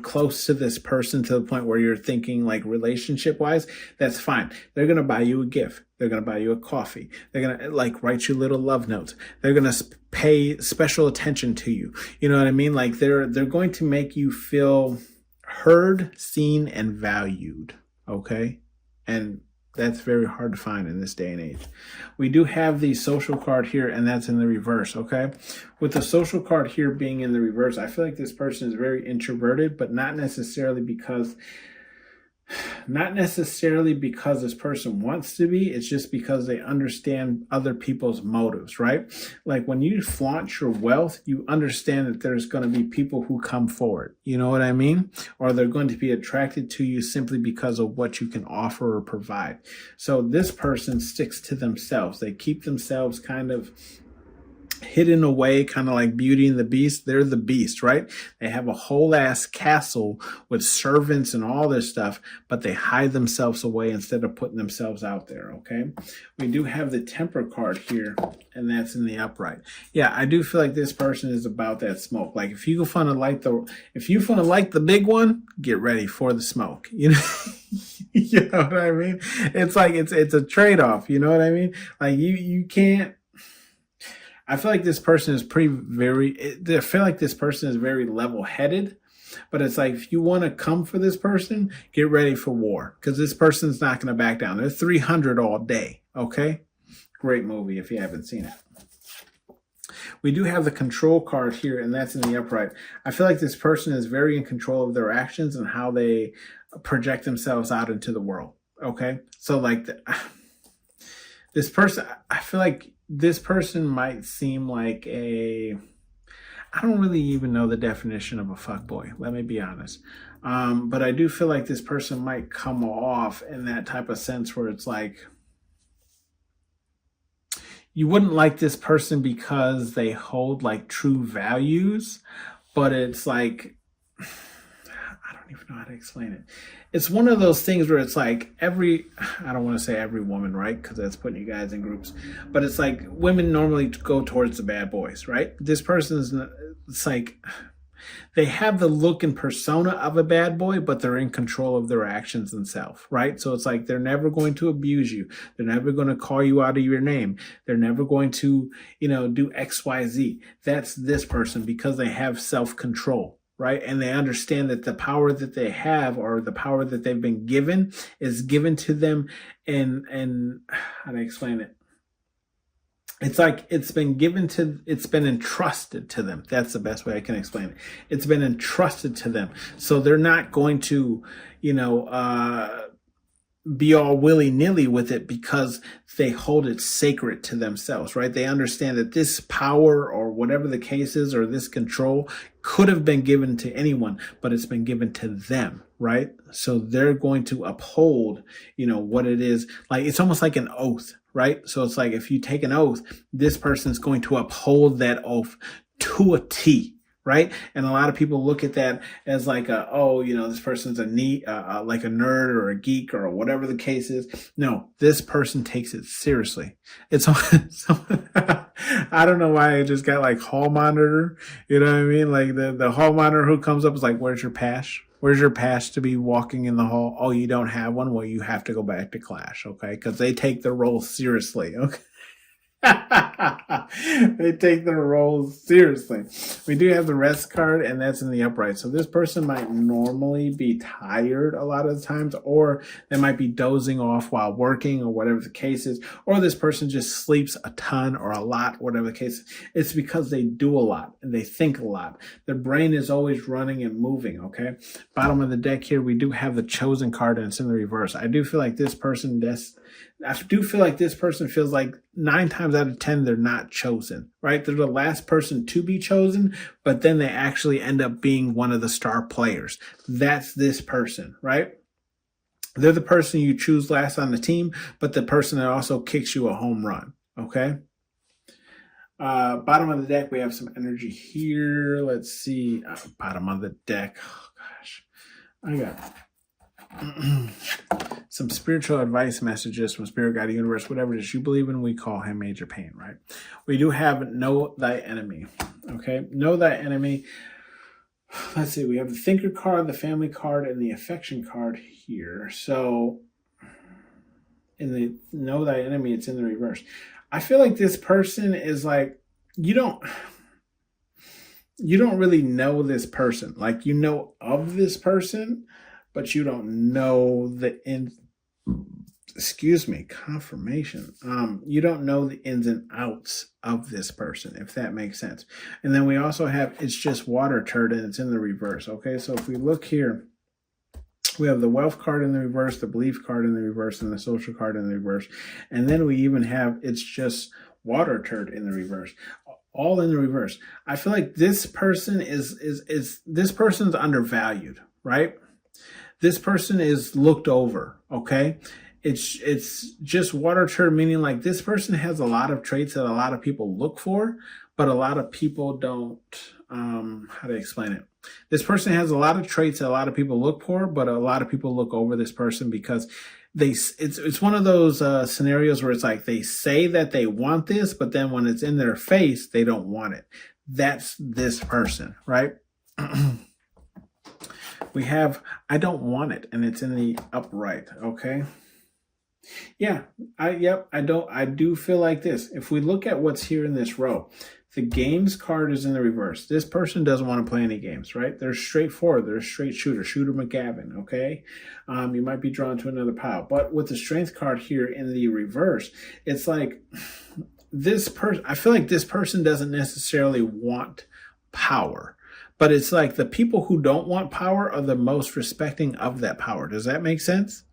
close to this person to the point where you're thinking like relationship wise, that's fine. They're going to buy you a gift. They're going to buy you a coffee. They're going to like write you little love notes. They're going to pay special attention to you. You know what I mean? Like they're going to make you feel heard, seen, and valued. Okay. And that's very hard to find in this day and age. We do have the social card here, and that's in the reverse, okay? With the social card here being in the reverse, I feel like this person is very introverted, but not necessarily because Not necessarily because this person wants to be, it's just because they understand other people's motives, right? Like when you flaunt your wealth, you understand that there's going to be people who come forward. You know what I mean? Or they're going to be attracted to you simply because of what you can offer or provide. So this person sticks to themselves. They keep themselves kind of hidden away, kind of like Beauty and the Beast. They're the beast, right? They have a whole ass castle with servants and all this stuff, but they hide themselves away instead of putting themselves out there. Okay. We do have the Temper card here, and that's in the upright. Yeah, I do feel like this person is about that smoke. Like if you want to light the big one, get ready for the smoke. You know, you know what I mean? It's like it's a trade-off. You know what I mean? Like you can't. I feel like this person is I feel like this person is very level-headed, but it's like, if you want to come for this person, get ready for war, because this person's not going to back down. They're 300 all day. Okay. Great movie if you haven't seen it. We do have the Control card here, and that's in the upright. I feel like this person is very in control of their actions and how they project themselves out into the world. Okay. So like this person, I feel like this person might seem like I don't really even know the definition of a fuckboy. Let me be honest. But I do feel like this person might come off in that type of sense where it's like, you wouldn't like this person because they hold like true values, but it's like, I don't even know how to explain it. It's one of those things where it's like I don't want to say every woman, right? Because that's putting you guys in groups. But it's like women normally go towards the bad boys, right? This person's, it's like they have the look and persona of a bad boy, but they're in control of their actions and self, right? So it's like they're never going to abuse you. They're never going to call you out of your name. They're never going to, do X, Y, Z. That's this person because they have self-control. Right. And they understand that the power that they have, or the power that they've been given, is given to them. And how do I explain it? It's like it's been entrusted to them. That's the best way I can explain it. It's been entrusted to them. So they're not going to, be all willy-nilly with it because they hold it sacred to themselves, right? They understand that this power, or whatever the case is, or this control, could have been given to anyone, but it's been given to them, right? So they're going to uphold, what it is. Like, it's almost like an oath, right? So it's like, if you take an oath, this person's going to uphold that oath to a T. Right. And a lot of people look at that as like this person's like a nerd or a geek or whatever the case is. No, this person takes it seriously. It's I don't know why I just got like hall monitor. You know what I mean? Like the hall monitor who comes up is like, where's your pass? Where's your pass to be walking in the hall? Oh, you don't have one? Well, you have to go back to class. Okay. Because they take their role seriously. Okay. They take their roles seriously. We do have the Rest card, and that's in the upright. So this person might normally be tired a lot of the times, or they might be dozing off while working, or whatever the case is, or this person just sleeps a ton or a lot, whatever the case is. It's because they do a lot and they think a lot. Their brain is always running and moving. Okay. Bottom of the deck here, we do have the Chosen card, and it's in the reverse. I do feel like this person feels like 9 times out of 10, they're not chosen, right? They're the last person to be chosen, but then they actually end up being one of the star players. That's this person, right? They're the person you choose last on the team, but the person that also kicks you a home run. Okay. Bottom of the deck, we have some energy here. Let's see. Bottom of the deck. Oh gosh, I got some spiritual advice messages from Spirit Guide, Universe, whatever it is you believe in. We call him Major Pain, right? We do have Know Thy Enemy. Okay. Know Thy Enemy. Let's see. We have the Thinker card, the Family card, and the Affection card here. So in the Know Thy Enemy, it's in the reverse. I feel like this person is like, you don't really know this person. Like, you know of this person, but you don't know confirmation. You don't know the ins and outs of this person, if that makes sense. And then we also have It's Just Water Turd, and it's in the reverse. Okay, so if we look here, We have the wealth card in the reverse, the belief card in the reverse, and the social card in the reverse. And then we even have it's just water turd in the reverse. All in the reverse. I feel like this person is this person's undervalued, right? This person is looked over, okay? It's just water turd, meaning like this person has a lot of traits that a lot of people look for, but a lot of people don't, how to explain it? This person has a lot of traits that a lot of people look for, but a lot of people look over this person because it's one of those scenarios where it's like they say that they want this, but then when it's in their face, they don't want it. That's this person, right? We have, I don't want it, and it's in the upright, okay? Yeah, I do feel like this. If we look at what's here in this row, the games card is in the reverse. This person doesn't want to play any games, right? They're straightforward. They're a straight shooter, Shooter McGavin, okay? You might be drawn to another pile. But with the strength card here in the reverse, it's like this person, I feel like this person doesn't necessarily want power. But it's like the people who don't want power are the most respecting of that power. Does that make sense?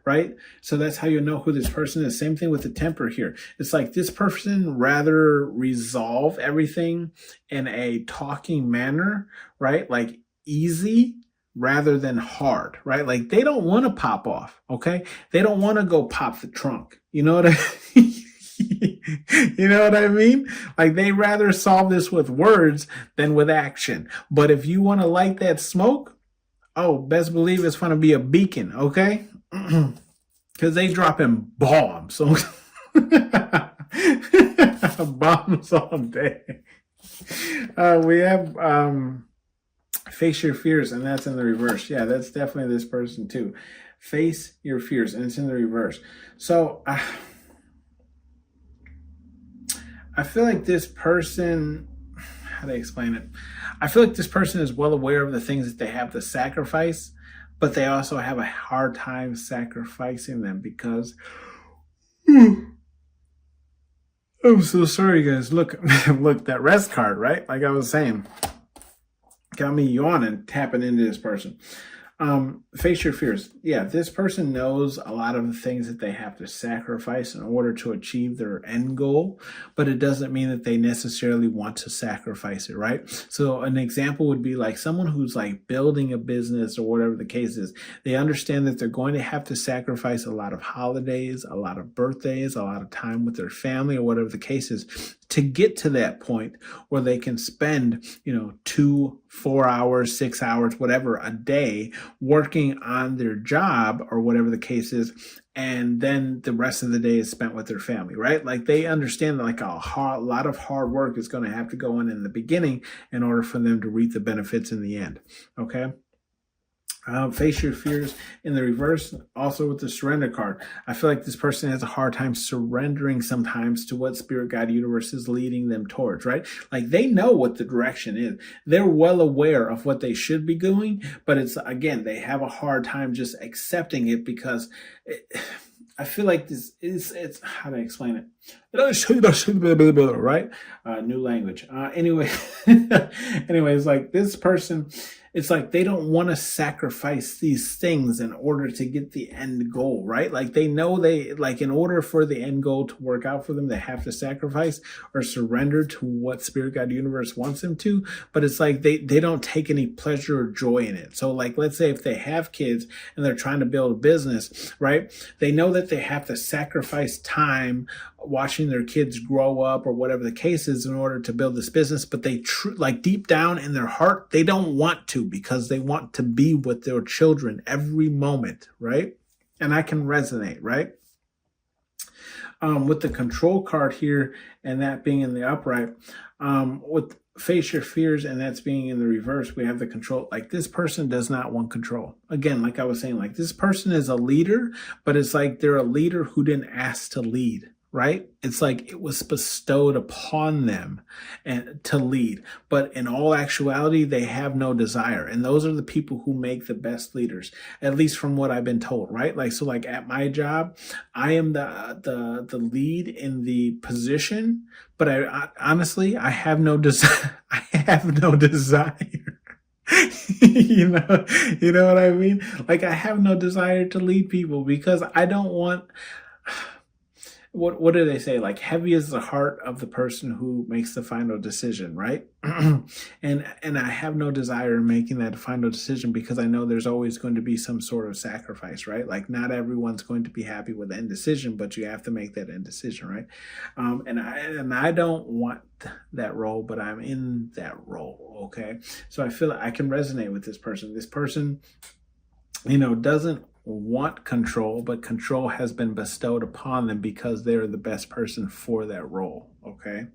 Right? So that's how you know who this person is. Same thing with the temper here. It's like this person rather resolve everything in a talking manner, right? Like easy rather than hard, right? Like they don't want to pop off, okay? They don't want to go pop the trunk. You know what I mean? You know what I mean? Like they rather solve this with words than with action. But if you want to light that smoke, oh, best believe it's going to be a beacon, okay? Because they dropping bombs. So bombs all day. We have face your fears, and that's in the reverse. Yeah, that's definitely this person too. Face your fears, and it's in the reverse. So I feel like this person, how do I explain it? I feel like this person is well aware of the things that they have to sacrifice, but they also have a hard time sacrificing them because I'm so sorry, guys. Look, look, that rest card, right? Like I was saying, got me yawning, tapping into this person. Face your fears. Yeah, this person knows a lot of the things that they have to sacrifice in order to achieve their end goal, but it doesn't mean that they necessarily want to sacrifice it, right? So an example would be like someone who's like building a business or whatever the case is. They understand that they're going to have to sacrifice a lot of holidays, a lot of birthdays, a lot of time with their family or whatever the case is to get to that point where they can spend, 2, 4 hours, 6 hours, whatever a day working on their job or whatever the case is. And then the rest of the day is spent with their family, right? Like they understand that like a lot of hard work is going to have to go in the beginning in order for them to reap the benefits in the end. Okay. Face your fears in the reverse, also with the surrender card. I feel like this person has a hard time surrendering sometimes to what Spirit Guide Universe is leading them towards, right? Like they know what the direction is. They're well aware of what they should be doing, but it's, again, they have a hard time just accepting it because I feel like this is, it's, how do I explain it? Right? New language. Anyways, like this person, it's like they don't want to sacrifice these things in order to get the end goal, right? Like they know in order for the end goal to work out for them, they have to sacrifice or surrender to what Spirit Guide Universe wants them to. But it's like they don't take any pleasure or joy in it. So like, let's say if they have kids and they're trying to build a business, right? They know that they have to sacrifice time watching their kids grow up or whatever the case is in order to build this business, but they like deep down in their heart, they don't want to because they want to be with their children every moment, right? And I can resonate, right? With the control card here and that being in the upright, with face your fears and that's being in the reverse, we have the control. Like this person does not want control. Again, like I was saying, like this person is a leader, but it's like they're a leader who didn't ask to lead. Right? It's like it was bestowed upon them and to lead. But in all actuality, they have no desire. And those are the people who make the best leaders, at least from what I've been told, right? Like, so like at my job, I am the lead in the position, but I honestly, I have no desire. I have no desire. You know what I mean? Like I have no desire to lead people because I don't want what do they say? Like heavy is the heart of the person who makes the final decision, right? And I have no desire in making that final decision because I know there's always going to be some sort of sacrifice, right? Like not everyone's going to be happy with the end decision, but you have to make that end decision, right? And I don't want that role, but I'm in that role. Okay, so I feel like I can resonate with this person. This person, doesn't want control, but control has been bestowed upon them because they're the best person for that role. Okay.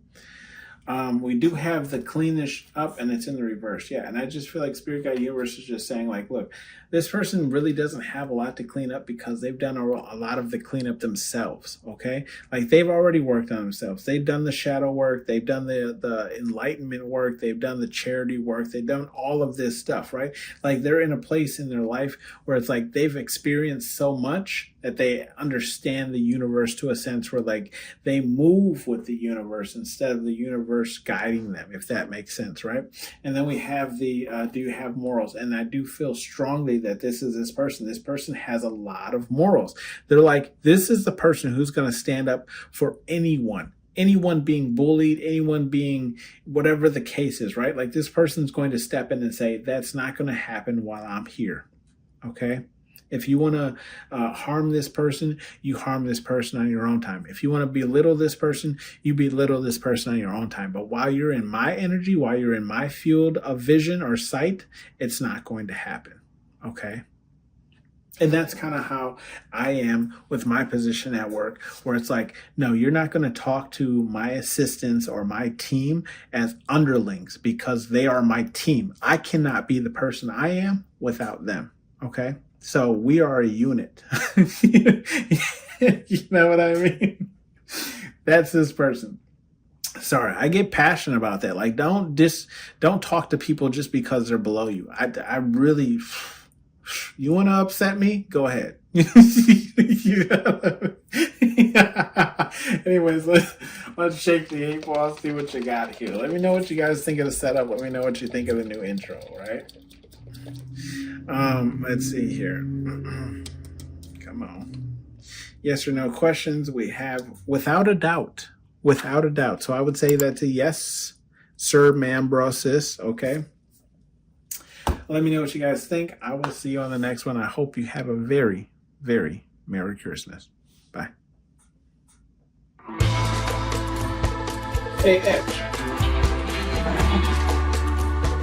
We do have the cleanish up and it's in the reverse. Yeah. And I just feel like Spirit Guide Universe is just saying like, look, this person really doesn't have a lot to clean up because they've done a lot of the cleanup themselves. Okay. Like they've already worked on themselves. They've done the shadow work. They've done the enlightenment work. They've done the charity work. They've done all of this stuff, right? Like they're in a place in their life where it's like they've experienced so much that they understand the universe to a sense where like they move with the universe instead of the universe guiding them, if that makes sense, right? And then we have the do you have morals? And I do feel strongly that this is this person. This person has a lot of morals. They're like, this is the person who's going to stand up for anyone being bullied, anyone being whatever the case is, right? Like this person's going to step in and say, that's not going to happen while I'm here. Okay. If you want to harm this person, you harm this person on your own time. If you want to belittle this person, you belittle this person on your own time. But while you're in my energy, while you're in my field of vision or sight, it's not going to happen. Okay. And that's kind of how I am with my position at work, where it's like, no, you're not going to talk to my assistants or my team as underlings because they are my team. I cannot be the person I am without them. Okay. So we are a unit. You know what I mean? That's this person. Sorry, I get passionate about that. Like, don't talk to people just because they're below you. I really, you want to upset me? Go ahead. Anyways, let's shake the 8 ball, see what you got here. Let me know what you guys think of the setup. Let me know what you think of the new intro, right? Let's see here. Come on. Yes or no questions. We have without a doubt. Without a doubt. So I would say that's a yes, sir, ma'am, bro, sis. Okay. Let me know what you guys think. I will see you on the next one. I hope you have a very, very Merry Christmas. Bye. Hey, Edge.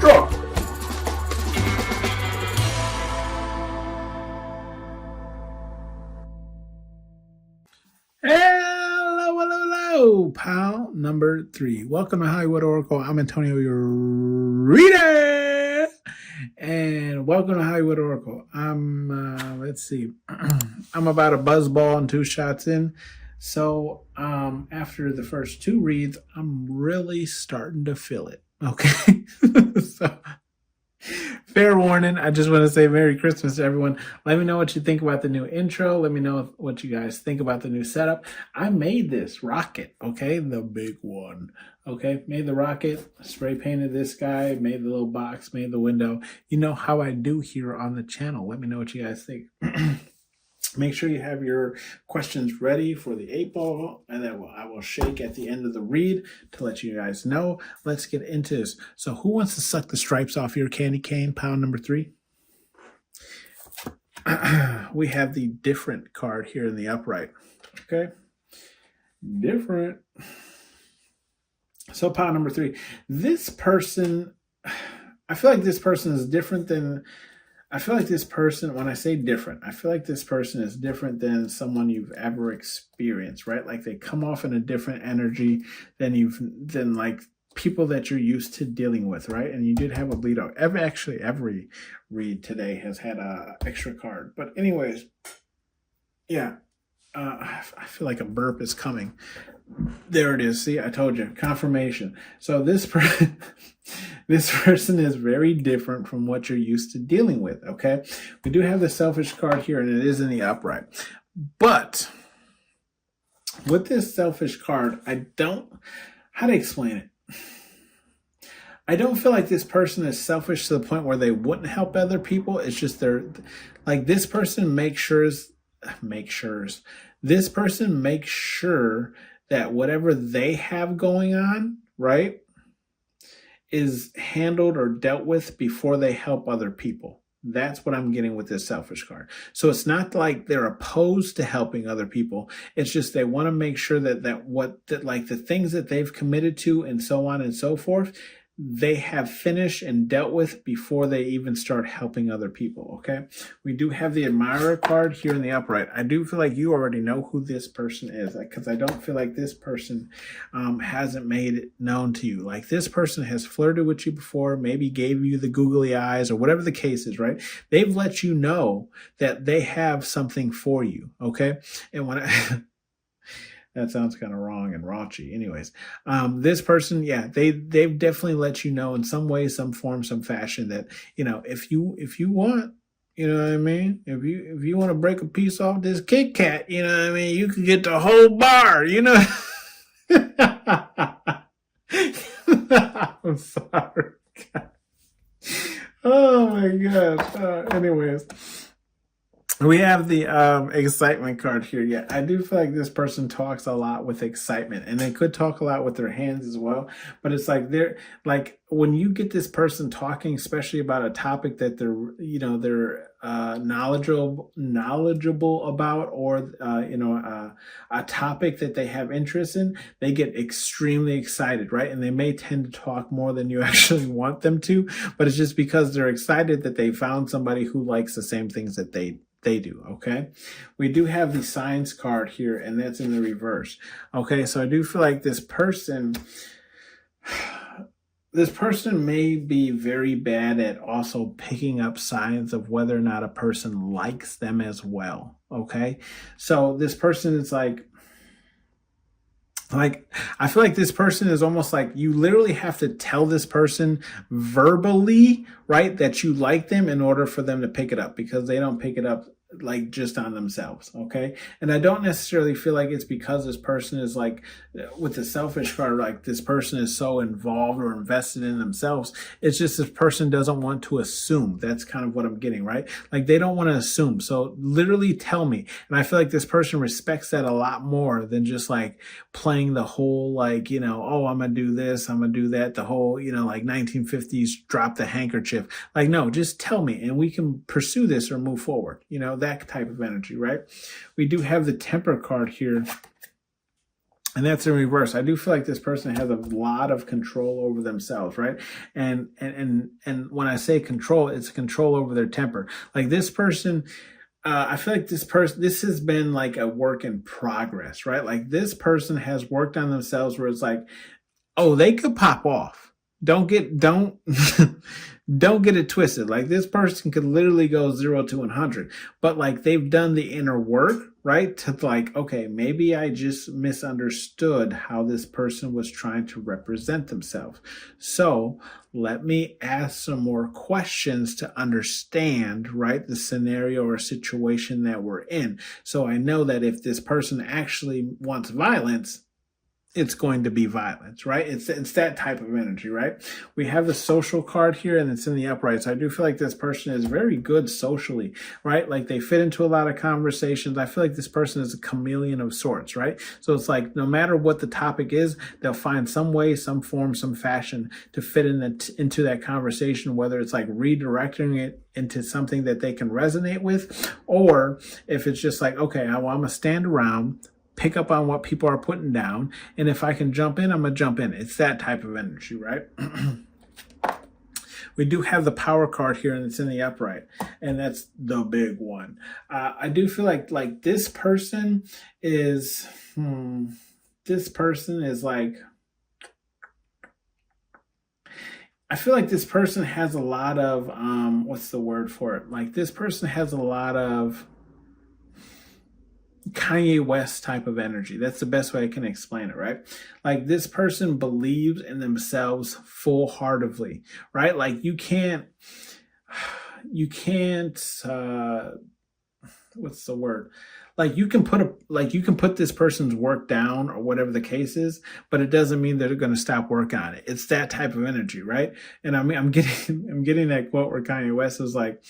Draw. Hello, pal number 3. Welcome to Hollywood Oracle. I'm Antonio, your reader. And welcome to Hollywood Oracle. Let's see. I'm about a buzzball and 2 shots in. So after the first 2 reads, I'm really starting to feel it. Okay. So fair warning, I just want to say Merry Christmas to everyone. Let me know what you think about the new intro. Let me know what you guys think about the new setup. I made this rocket, okay? The big one, okay? Made the rocket, spray painted this guy, made the little box, made the window. You know how I do here on the channel. Let me know what you guys think. Make sure you have your questions ready for the 8 ball, and then I will shake at the end of the read to let you guys know. Let's get into this. So who wants to suck the stripes off your candy cane, pound number 3? We have the different card here in the upright. Okay. Different. So pound number 3. This person, I feel like this person is different than... I feel like this person, when I say different, I feel like this person is different than someone you've ever experienced, right? Like they come off in a different energy than like people that you're used to dealing with, right? And you did have a bleed out. Every read today has had a extra card. But anyways, yeah, I feel like a burp is coming. There it is. See, I told you. Confirmation. So this person is very different from what you're used to dealing with, okay? We do have the selfish card here, and it is in the upright. But with this selfish card, how to explain it? I don't feel like this person is selfish to the point where they wouldn't help other people. It's just they're like, this person this person makes sure that whatever they have going on, right, is handled or dealt with before they help other people. That's what I'm getting with this selfish card. So it's not like they're opposed to helping other people. It's just they want to make sure that like the things that they've committed to and so on and so forth, they have finished and dealt with before they even start helping other people. Okay. We do have the admirer card here in the upright. I do feel like you already know who this person is, because I don't feel like this person hasn't made it known to you. Like, this person has flirted with you before, maybe gave you the googly eyes or whatever the case is, right? They've let you know that they have something for you. Okay. And when that sounds kind of wrong and raunchy. Anyways, this person, yeah, they've definitely let you know in some way, some form, some fashion that, if you want, you know what I mean? If you want to break a piece off this Kit Kat, you know what I mean? You can get the whole bar, I'm sorry. Oh my gosh. Anyways. We have the excitement card here. Yeah, I do feel like this person talks a lot with excitement, and they could talk a lot with their hands as well. But it's like they're like, when you get this person talking, especially about a topic that they're knowledgeable about, or a topic that they have interest in, they get extremely excited, right? And they may tend to talk more than you actually want them to, but it's just because they're excited that they found somebody who likes the same things that they do. Okay. We do have the signs card here, and that's in the reverse. Okay. So I do feel like this person may be very bad at also picking up signs of whether or not a person likes them as well. Okay. So this person is like, I feel like this person is almost like you literally have to tell this person verbally, right, that you like them in order for them to pick it up, because they don't pick it up like just on themselves. Okay. And I don't necessarily feel like it's because this person is like, with the selfish card, like this person is so involved or invested in themselves. It's just this person doesn't want to assume. That's kind of what I'm getting, right? Like, they don't want to assume. So literally tell me. And I feel like this person respects that a lot more than just like playing the whole, like, oh, I'm going to do this, I'm going to do that. The whole, like 1950s drop the handkerchief. Like, no, just tell me and we can pursue this or move forward. That type of energy, right? We do have the temper card here, and that's in reverse. I do feel like this person has a lot of control over themselves, right? And when I say control, it's control over their temper. Like, this person, I feel like this has been like a work in progress, right? Like, this person has worked on themselves where it's like, oh, they could pop off. Don't get it twisted. Like, this person could literally go 0 to 100, but like, they've done the inner work, right? To like, okay, maybe I just misunderstood how this person was trying to represent themselves. So let me ask some more questions to understand, right, the scenario or situation that we're in. So I know that if this person actually wants violence, it's going to be violence, right? It's that type of energy, right? We have the social card here, and it's in the upright. So I do feel like this person is very good socially, right? Like, they fit into a lot of conversations. I feel like this person is a chameleon of sorts, right? So it's like, no matter what the topic is, they'll find some way, some form, some fashion to fit into that conversation, whether it's like redirecting it into something that they can resonate with, or if it's just like, okay, I'm going to stand around, pick up on what people are putting down, and if I can jump in, I'm going to jump in. It's that type of energy, right? We do have the power card here, and it's in the upright, and that's the big one. I do feel like this person is like, I feel like this person has a lot of what's the word for it? Like, this person has a lot of Kanye West type of energy. That's the best way I can explain it, right? Like, this person believes in themselves full-heartedly, right? Like, you can't, what's the word? like you can put this person's work down or whatever the case is, but it doesn't mean that they're going to stop working on it. It's that type of energy, right? And I mean, I'm getting that quote where Kanye West was like,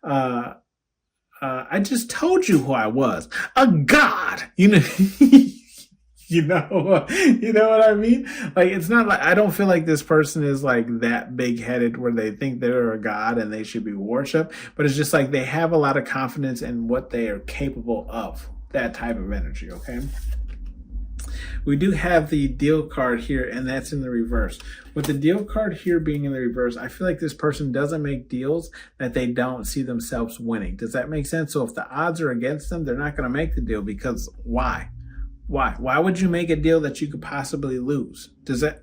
I just told you who I was, a god, you know. You know what I mean? Like, it's not like, I don't feel like this person is like that big headed where they think they're a god and they should be worshipped, but it's just like they have a lot of confidence in what they are capable of, that type of energy. Okay. We do have the deal card here, and that's in the reverse. With the deal card here being in the reverse, I feel like this person doesn't make deals that they don't see themselves winning. Does that make sense? So if the odds are against them, they're not going to make the deal, because why? Why would you make a deal that you could possibly lose? Does that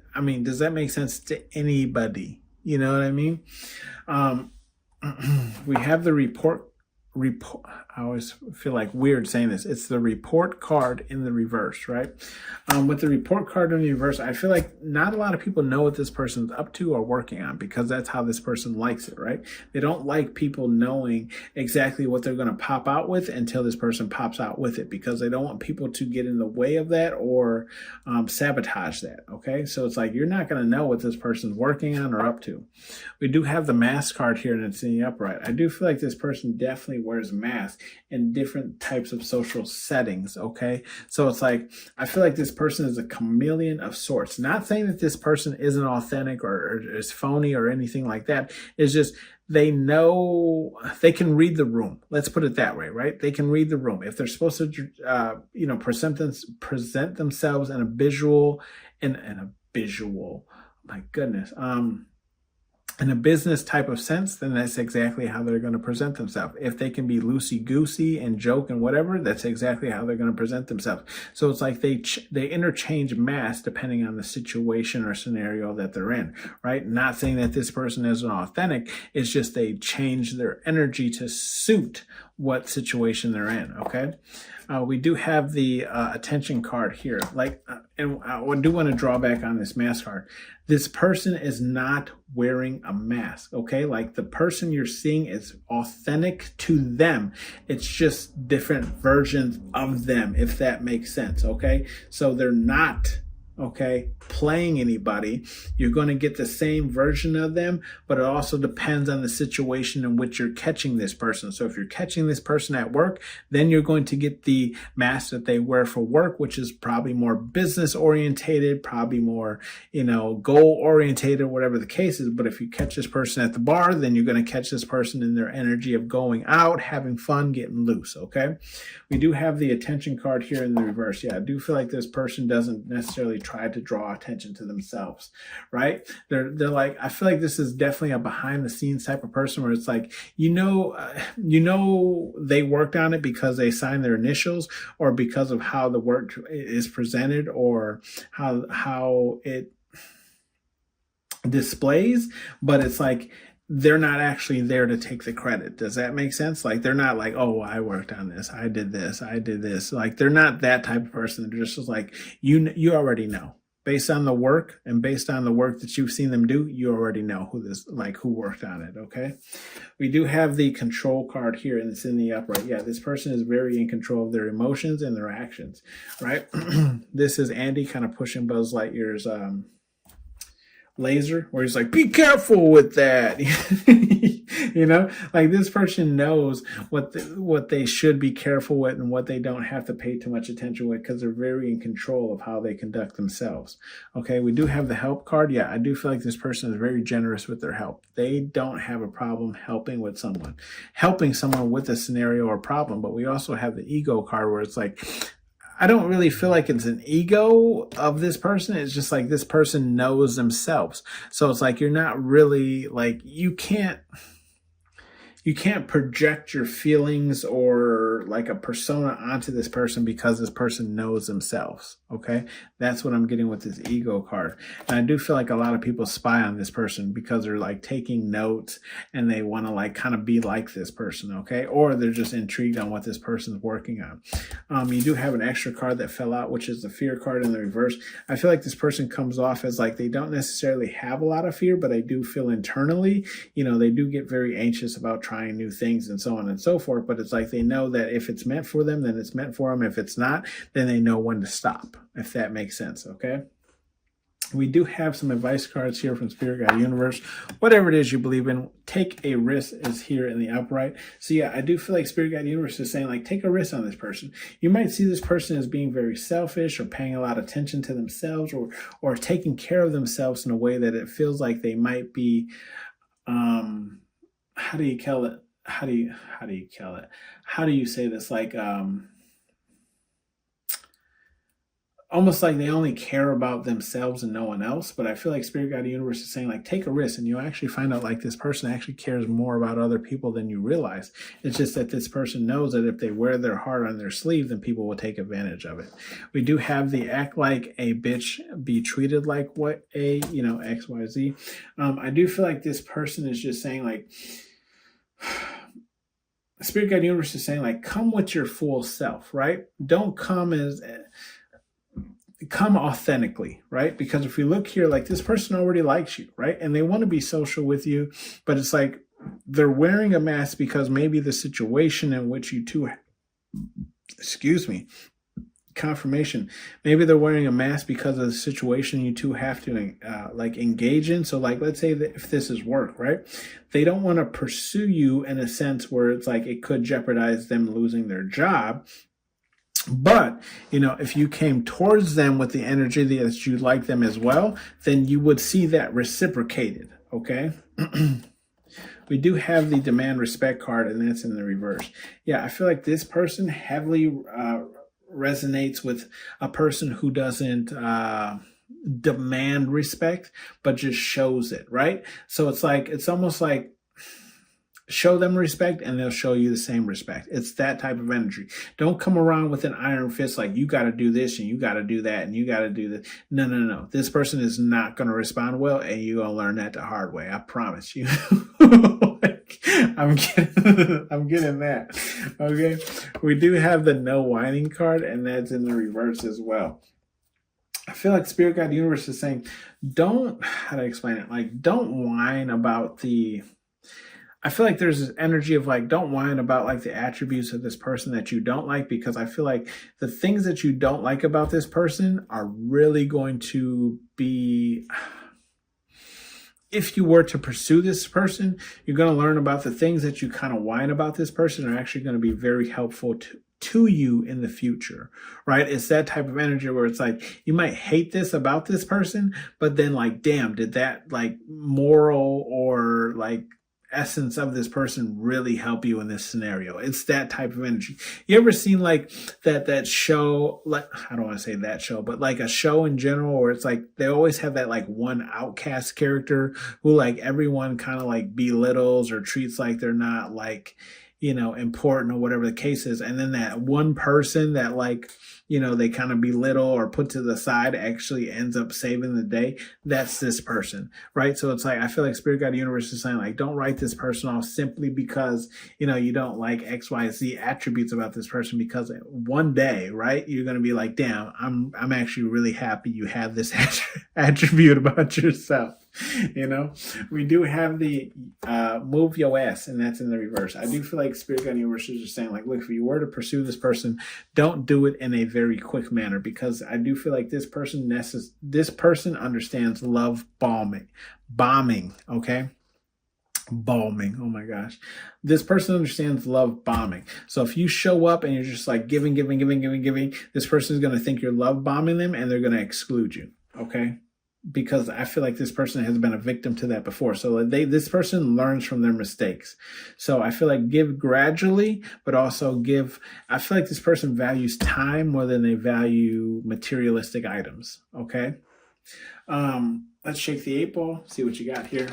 make sense to anybody? You know what I mean? We have the report. I always feel like weird saying this. It's the report card in the reverse, right? With the report card in the reverse, I feel like not a lot of people know what this person's up to or working on, because that's how this person likes it, right? They don't like people knowing exactly what they're going to pop out with until this person pops out with it, because they don't want people to get in the way of that or sabotage that, okay? So it's like you're not going to know what this person's working on or up to. We do have the mask card here, and it's in the upright. I do feel like this person definitely wears a mask in different types of social settings, okay? So it's like, I feel like this person is a chameleon of sorts. Not saying that this person isn't authentic or is phony or anything like that. It's just, they know, they can read the room. Let's put it that way, right? They can read the room. If they're supposed to, present themselves in a visual, my goodness, in a business type of sense, then that's exactly how they're going to present themselves. If they can be loosey-goosey and joke and whatever, that's exactly how they're going to present themselves. So it's like they interchange masks depending on the situation or scenario that they're in, right? Not saying that this person isn't authentic. It's just they change their energy to suit what situation they're in, okay? We do have the attention card here. And I do want to draw back on this mask card. This person is not wearing a mask, okay? Like, the person you're seeing is authentic to them. It's just different versions of them, if that makes sense, okay? So they're not, okay, playing anybody. You're going to get the same version of them, but it also depends on the situation in which you're catching this person. So if you're catching this person at work, then you're going to get the mask that they wear for work, which is probably more business orientated, probably more, goal orientated, whatever the case is. But if you catch this person at the bar, then you're going to catch this person in their energy of going out, having fun, getting loose, okay? We do have the attention card here in the reverse. Yeah, I do feel like this person doesn't necessarily try to draw attention to themselves, right? They're like, I feel like this is definitely a behind the scenes type of person where it's like, they worked on it because they signed their initials, or because of how the work is presented, or how it displays, but it's like, they're not actually there to take the credit. Does that make sense? Like, they're not like, oh, I worked on this, I did this. Like, they're not that type of person. They're just like, you already know. Based on the work and based on the work that you've seen them do, you already know who worked on it, okay? We do have the control card here, and it's in the upright. Yeah, this person is very in control of their emotions and their actions, right? This is Andy kind of pushing Buzz Lightyear's laser, where he's like, be careful with that. Like, this person knows what they should be careful with and what they don't have to pay too much attention with, because they're very in control of how they conduct themselves. Okay, we do have the help card. Yeah, I do feel like this person is very generous with their help. They don't have a problem helping someone with a scenario or problem. But we also have the ego card, where it's like, I don't really feel like it's an ego of this person. It's just like, this person knows themselves. So it's like, you're not really like, you can't project your feelings or like a persona onto this person, because this person knows themselves. Okay. That's what I'm getting with this ego card. And I do feel like a lot of people spy on this person because they're like taking notes and they want to like kind of be like this person. Okay. Or they're just intrigued on what this person's working on. You do have an extra card that fell out, which is the fear card in the reverse. I feel like this person comes off as like, they don't necessarily have a lot of fear, but I do feel internally, they do get very anxious about trying new things and so on and so forth. But it's like they know that if it's meant for them, then it's meant for them. If it's not, then they know when to stop, if that makes sense. Okay. We do have some advice cards here from Spirit Guide Universe. Whatever it is you believe in, take a risk is here in the upright. So yeah, I do feel like Spirit Guide Universe is saying, like, take a risk on this person. You might see this person as being very selfish or paying a lot of attention to themselves, or taking care of themselves in a way that it feels like they might be, how do you call it? How do you call it? How do you say this? Like, almost like they only care about themselves and no one else. But I feel like Spirit Guide Universe is saying, like, take a risk, and you'll actually find out like this person actually cares more about other people than you realize. It's just that this person knows that if they wear their heart on their sleeve, then people will take advantage of it. We do have the act like a bitch, be treated like what a, XYZ. I do feel like this person is just saying, like, Spirit Guide Universe is saying, like, come with your full self, right? Don't come authentically, right? Because if we look here, like, this person already likes you, right? And they want to be social with you, but it's like they're wearing a mask because maybe the situation in which you two, confirmation, maybe they're wearing a mask because of the situation you two have to like engage in. So like, let's say that if this is work, right? They don't want to pursue you in a sense where it's like it could jeopardize them losing their job. But, if you came towards them with the energy that you like them as well, then you would see that reciprocated, okay? We do have the demand respect card, and that's in the reverse. Yeah, I feel like this person heavily resonates with a person who doesn't demand respect, but just shows it, right? So it's almost like, show them respect and they'll show you the same respect. It's that type of energy. Don't come around with an iron fist like, you got to do this and you got to do that and you got to do this. No. This person is not going to respond well, and you're going to learn that the hard way. I promise you. I'm getting that. Okay. We do have the no whining card, and that's in the reverse as well. I feel like Spirit Guide Universe is saying, how do I explain it? Like, don't whine about I feel like there's this energy of like, don't whine about like the attributes of this person that you don't like, because I feel like the things that you don't like about this person are really going to be, if you were to pursue this person, you're going to learn about the things that you kind of whine about this person are actually going to be very helpful to you in the future, right? It's that type of energy where it's like, you might hate this about this person, but then like, damn, did that like moral or like essence of this person really help you in this scenario? It's that type of energy. You ever seen like that show, like, I don't want to say that show, but like a show in general where it's like they always have that like one outcast character who like everyone kind of like belittles or treats like they're not like, important or whatever the case is. And then that one person that like, they kind of belittle or put to the side actually ends up saving the day. That's this person, right? So it's like, I feel like Spirit Guide Universe is saying like, don't write this person off simply because, you don't like XYZ attributes about this person, because one day, right, you're going to be like, damn, I'm actually really happy you have this attribute about yourself. We do have the move your ass, and that's in the reverse. I do feel like Spirit Guide Universe is just saying like, look, if you were to pursue this person, don't do it in a very quick manner, because I do feel like this person understands love bombing, okay? Bombing. Oh my gosh. This person understands love bombing. So if you show up and you're just like giving, this person is going to think you're love bombing them, and they're going to exclude you, okay? Because I feel like this person has been a victim to that before. So this person learns from their mistakes. So I feel like give gradually, but also I feel like this person values time more than they value materialistic items. Okay. Let's shake the 8 ball, see what you got here.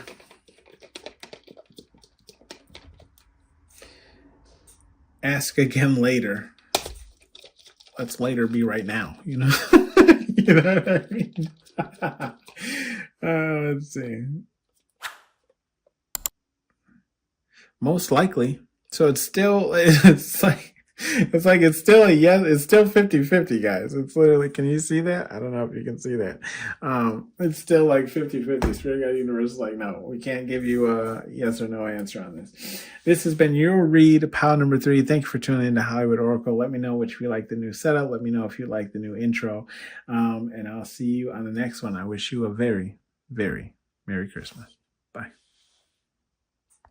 Ask again later. Let's later be right now, you know what I mean? Let's see. Most likely. So it's like It's like it's still a yes, it's still 50-50, guys. It's literally, can you see that? I don't know if you can see that. It's still like 50-50. Spirit Guide Universe is like, no, we can't give you a yes or no answer on this. This has been your read, pile number 3. Thank you for tuning in to Hollywood Oracle. Let me know if you like the new setup. Let me know if you like the new intro. And I'll see you on the next one. I wish you a very, very Merry Christmas.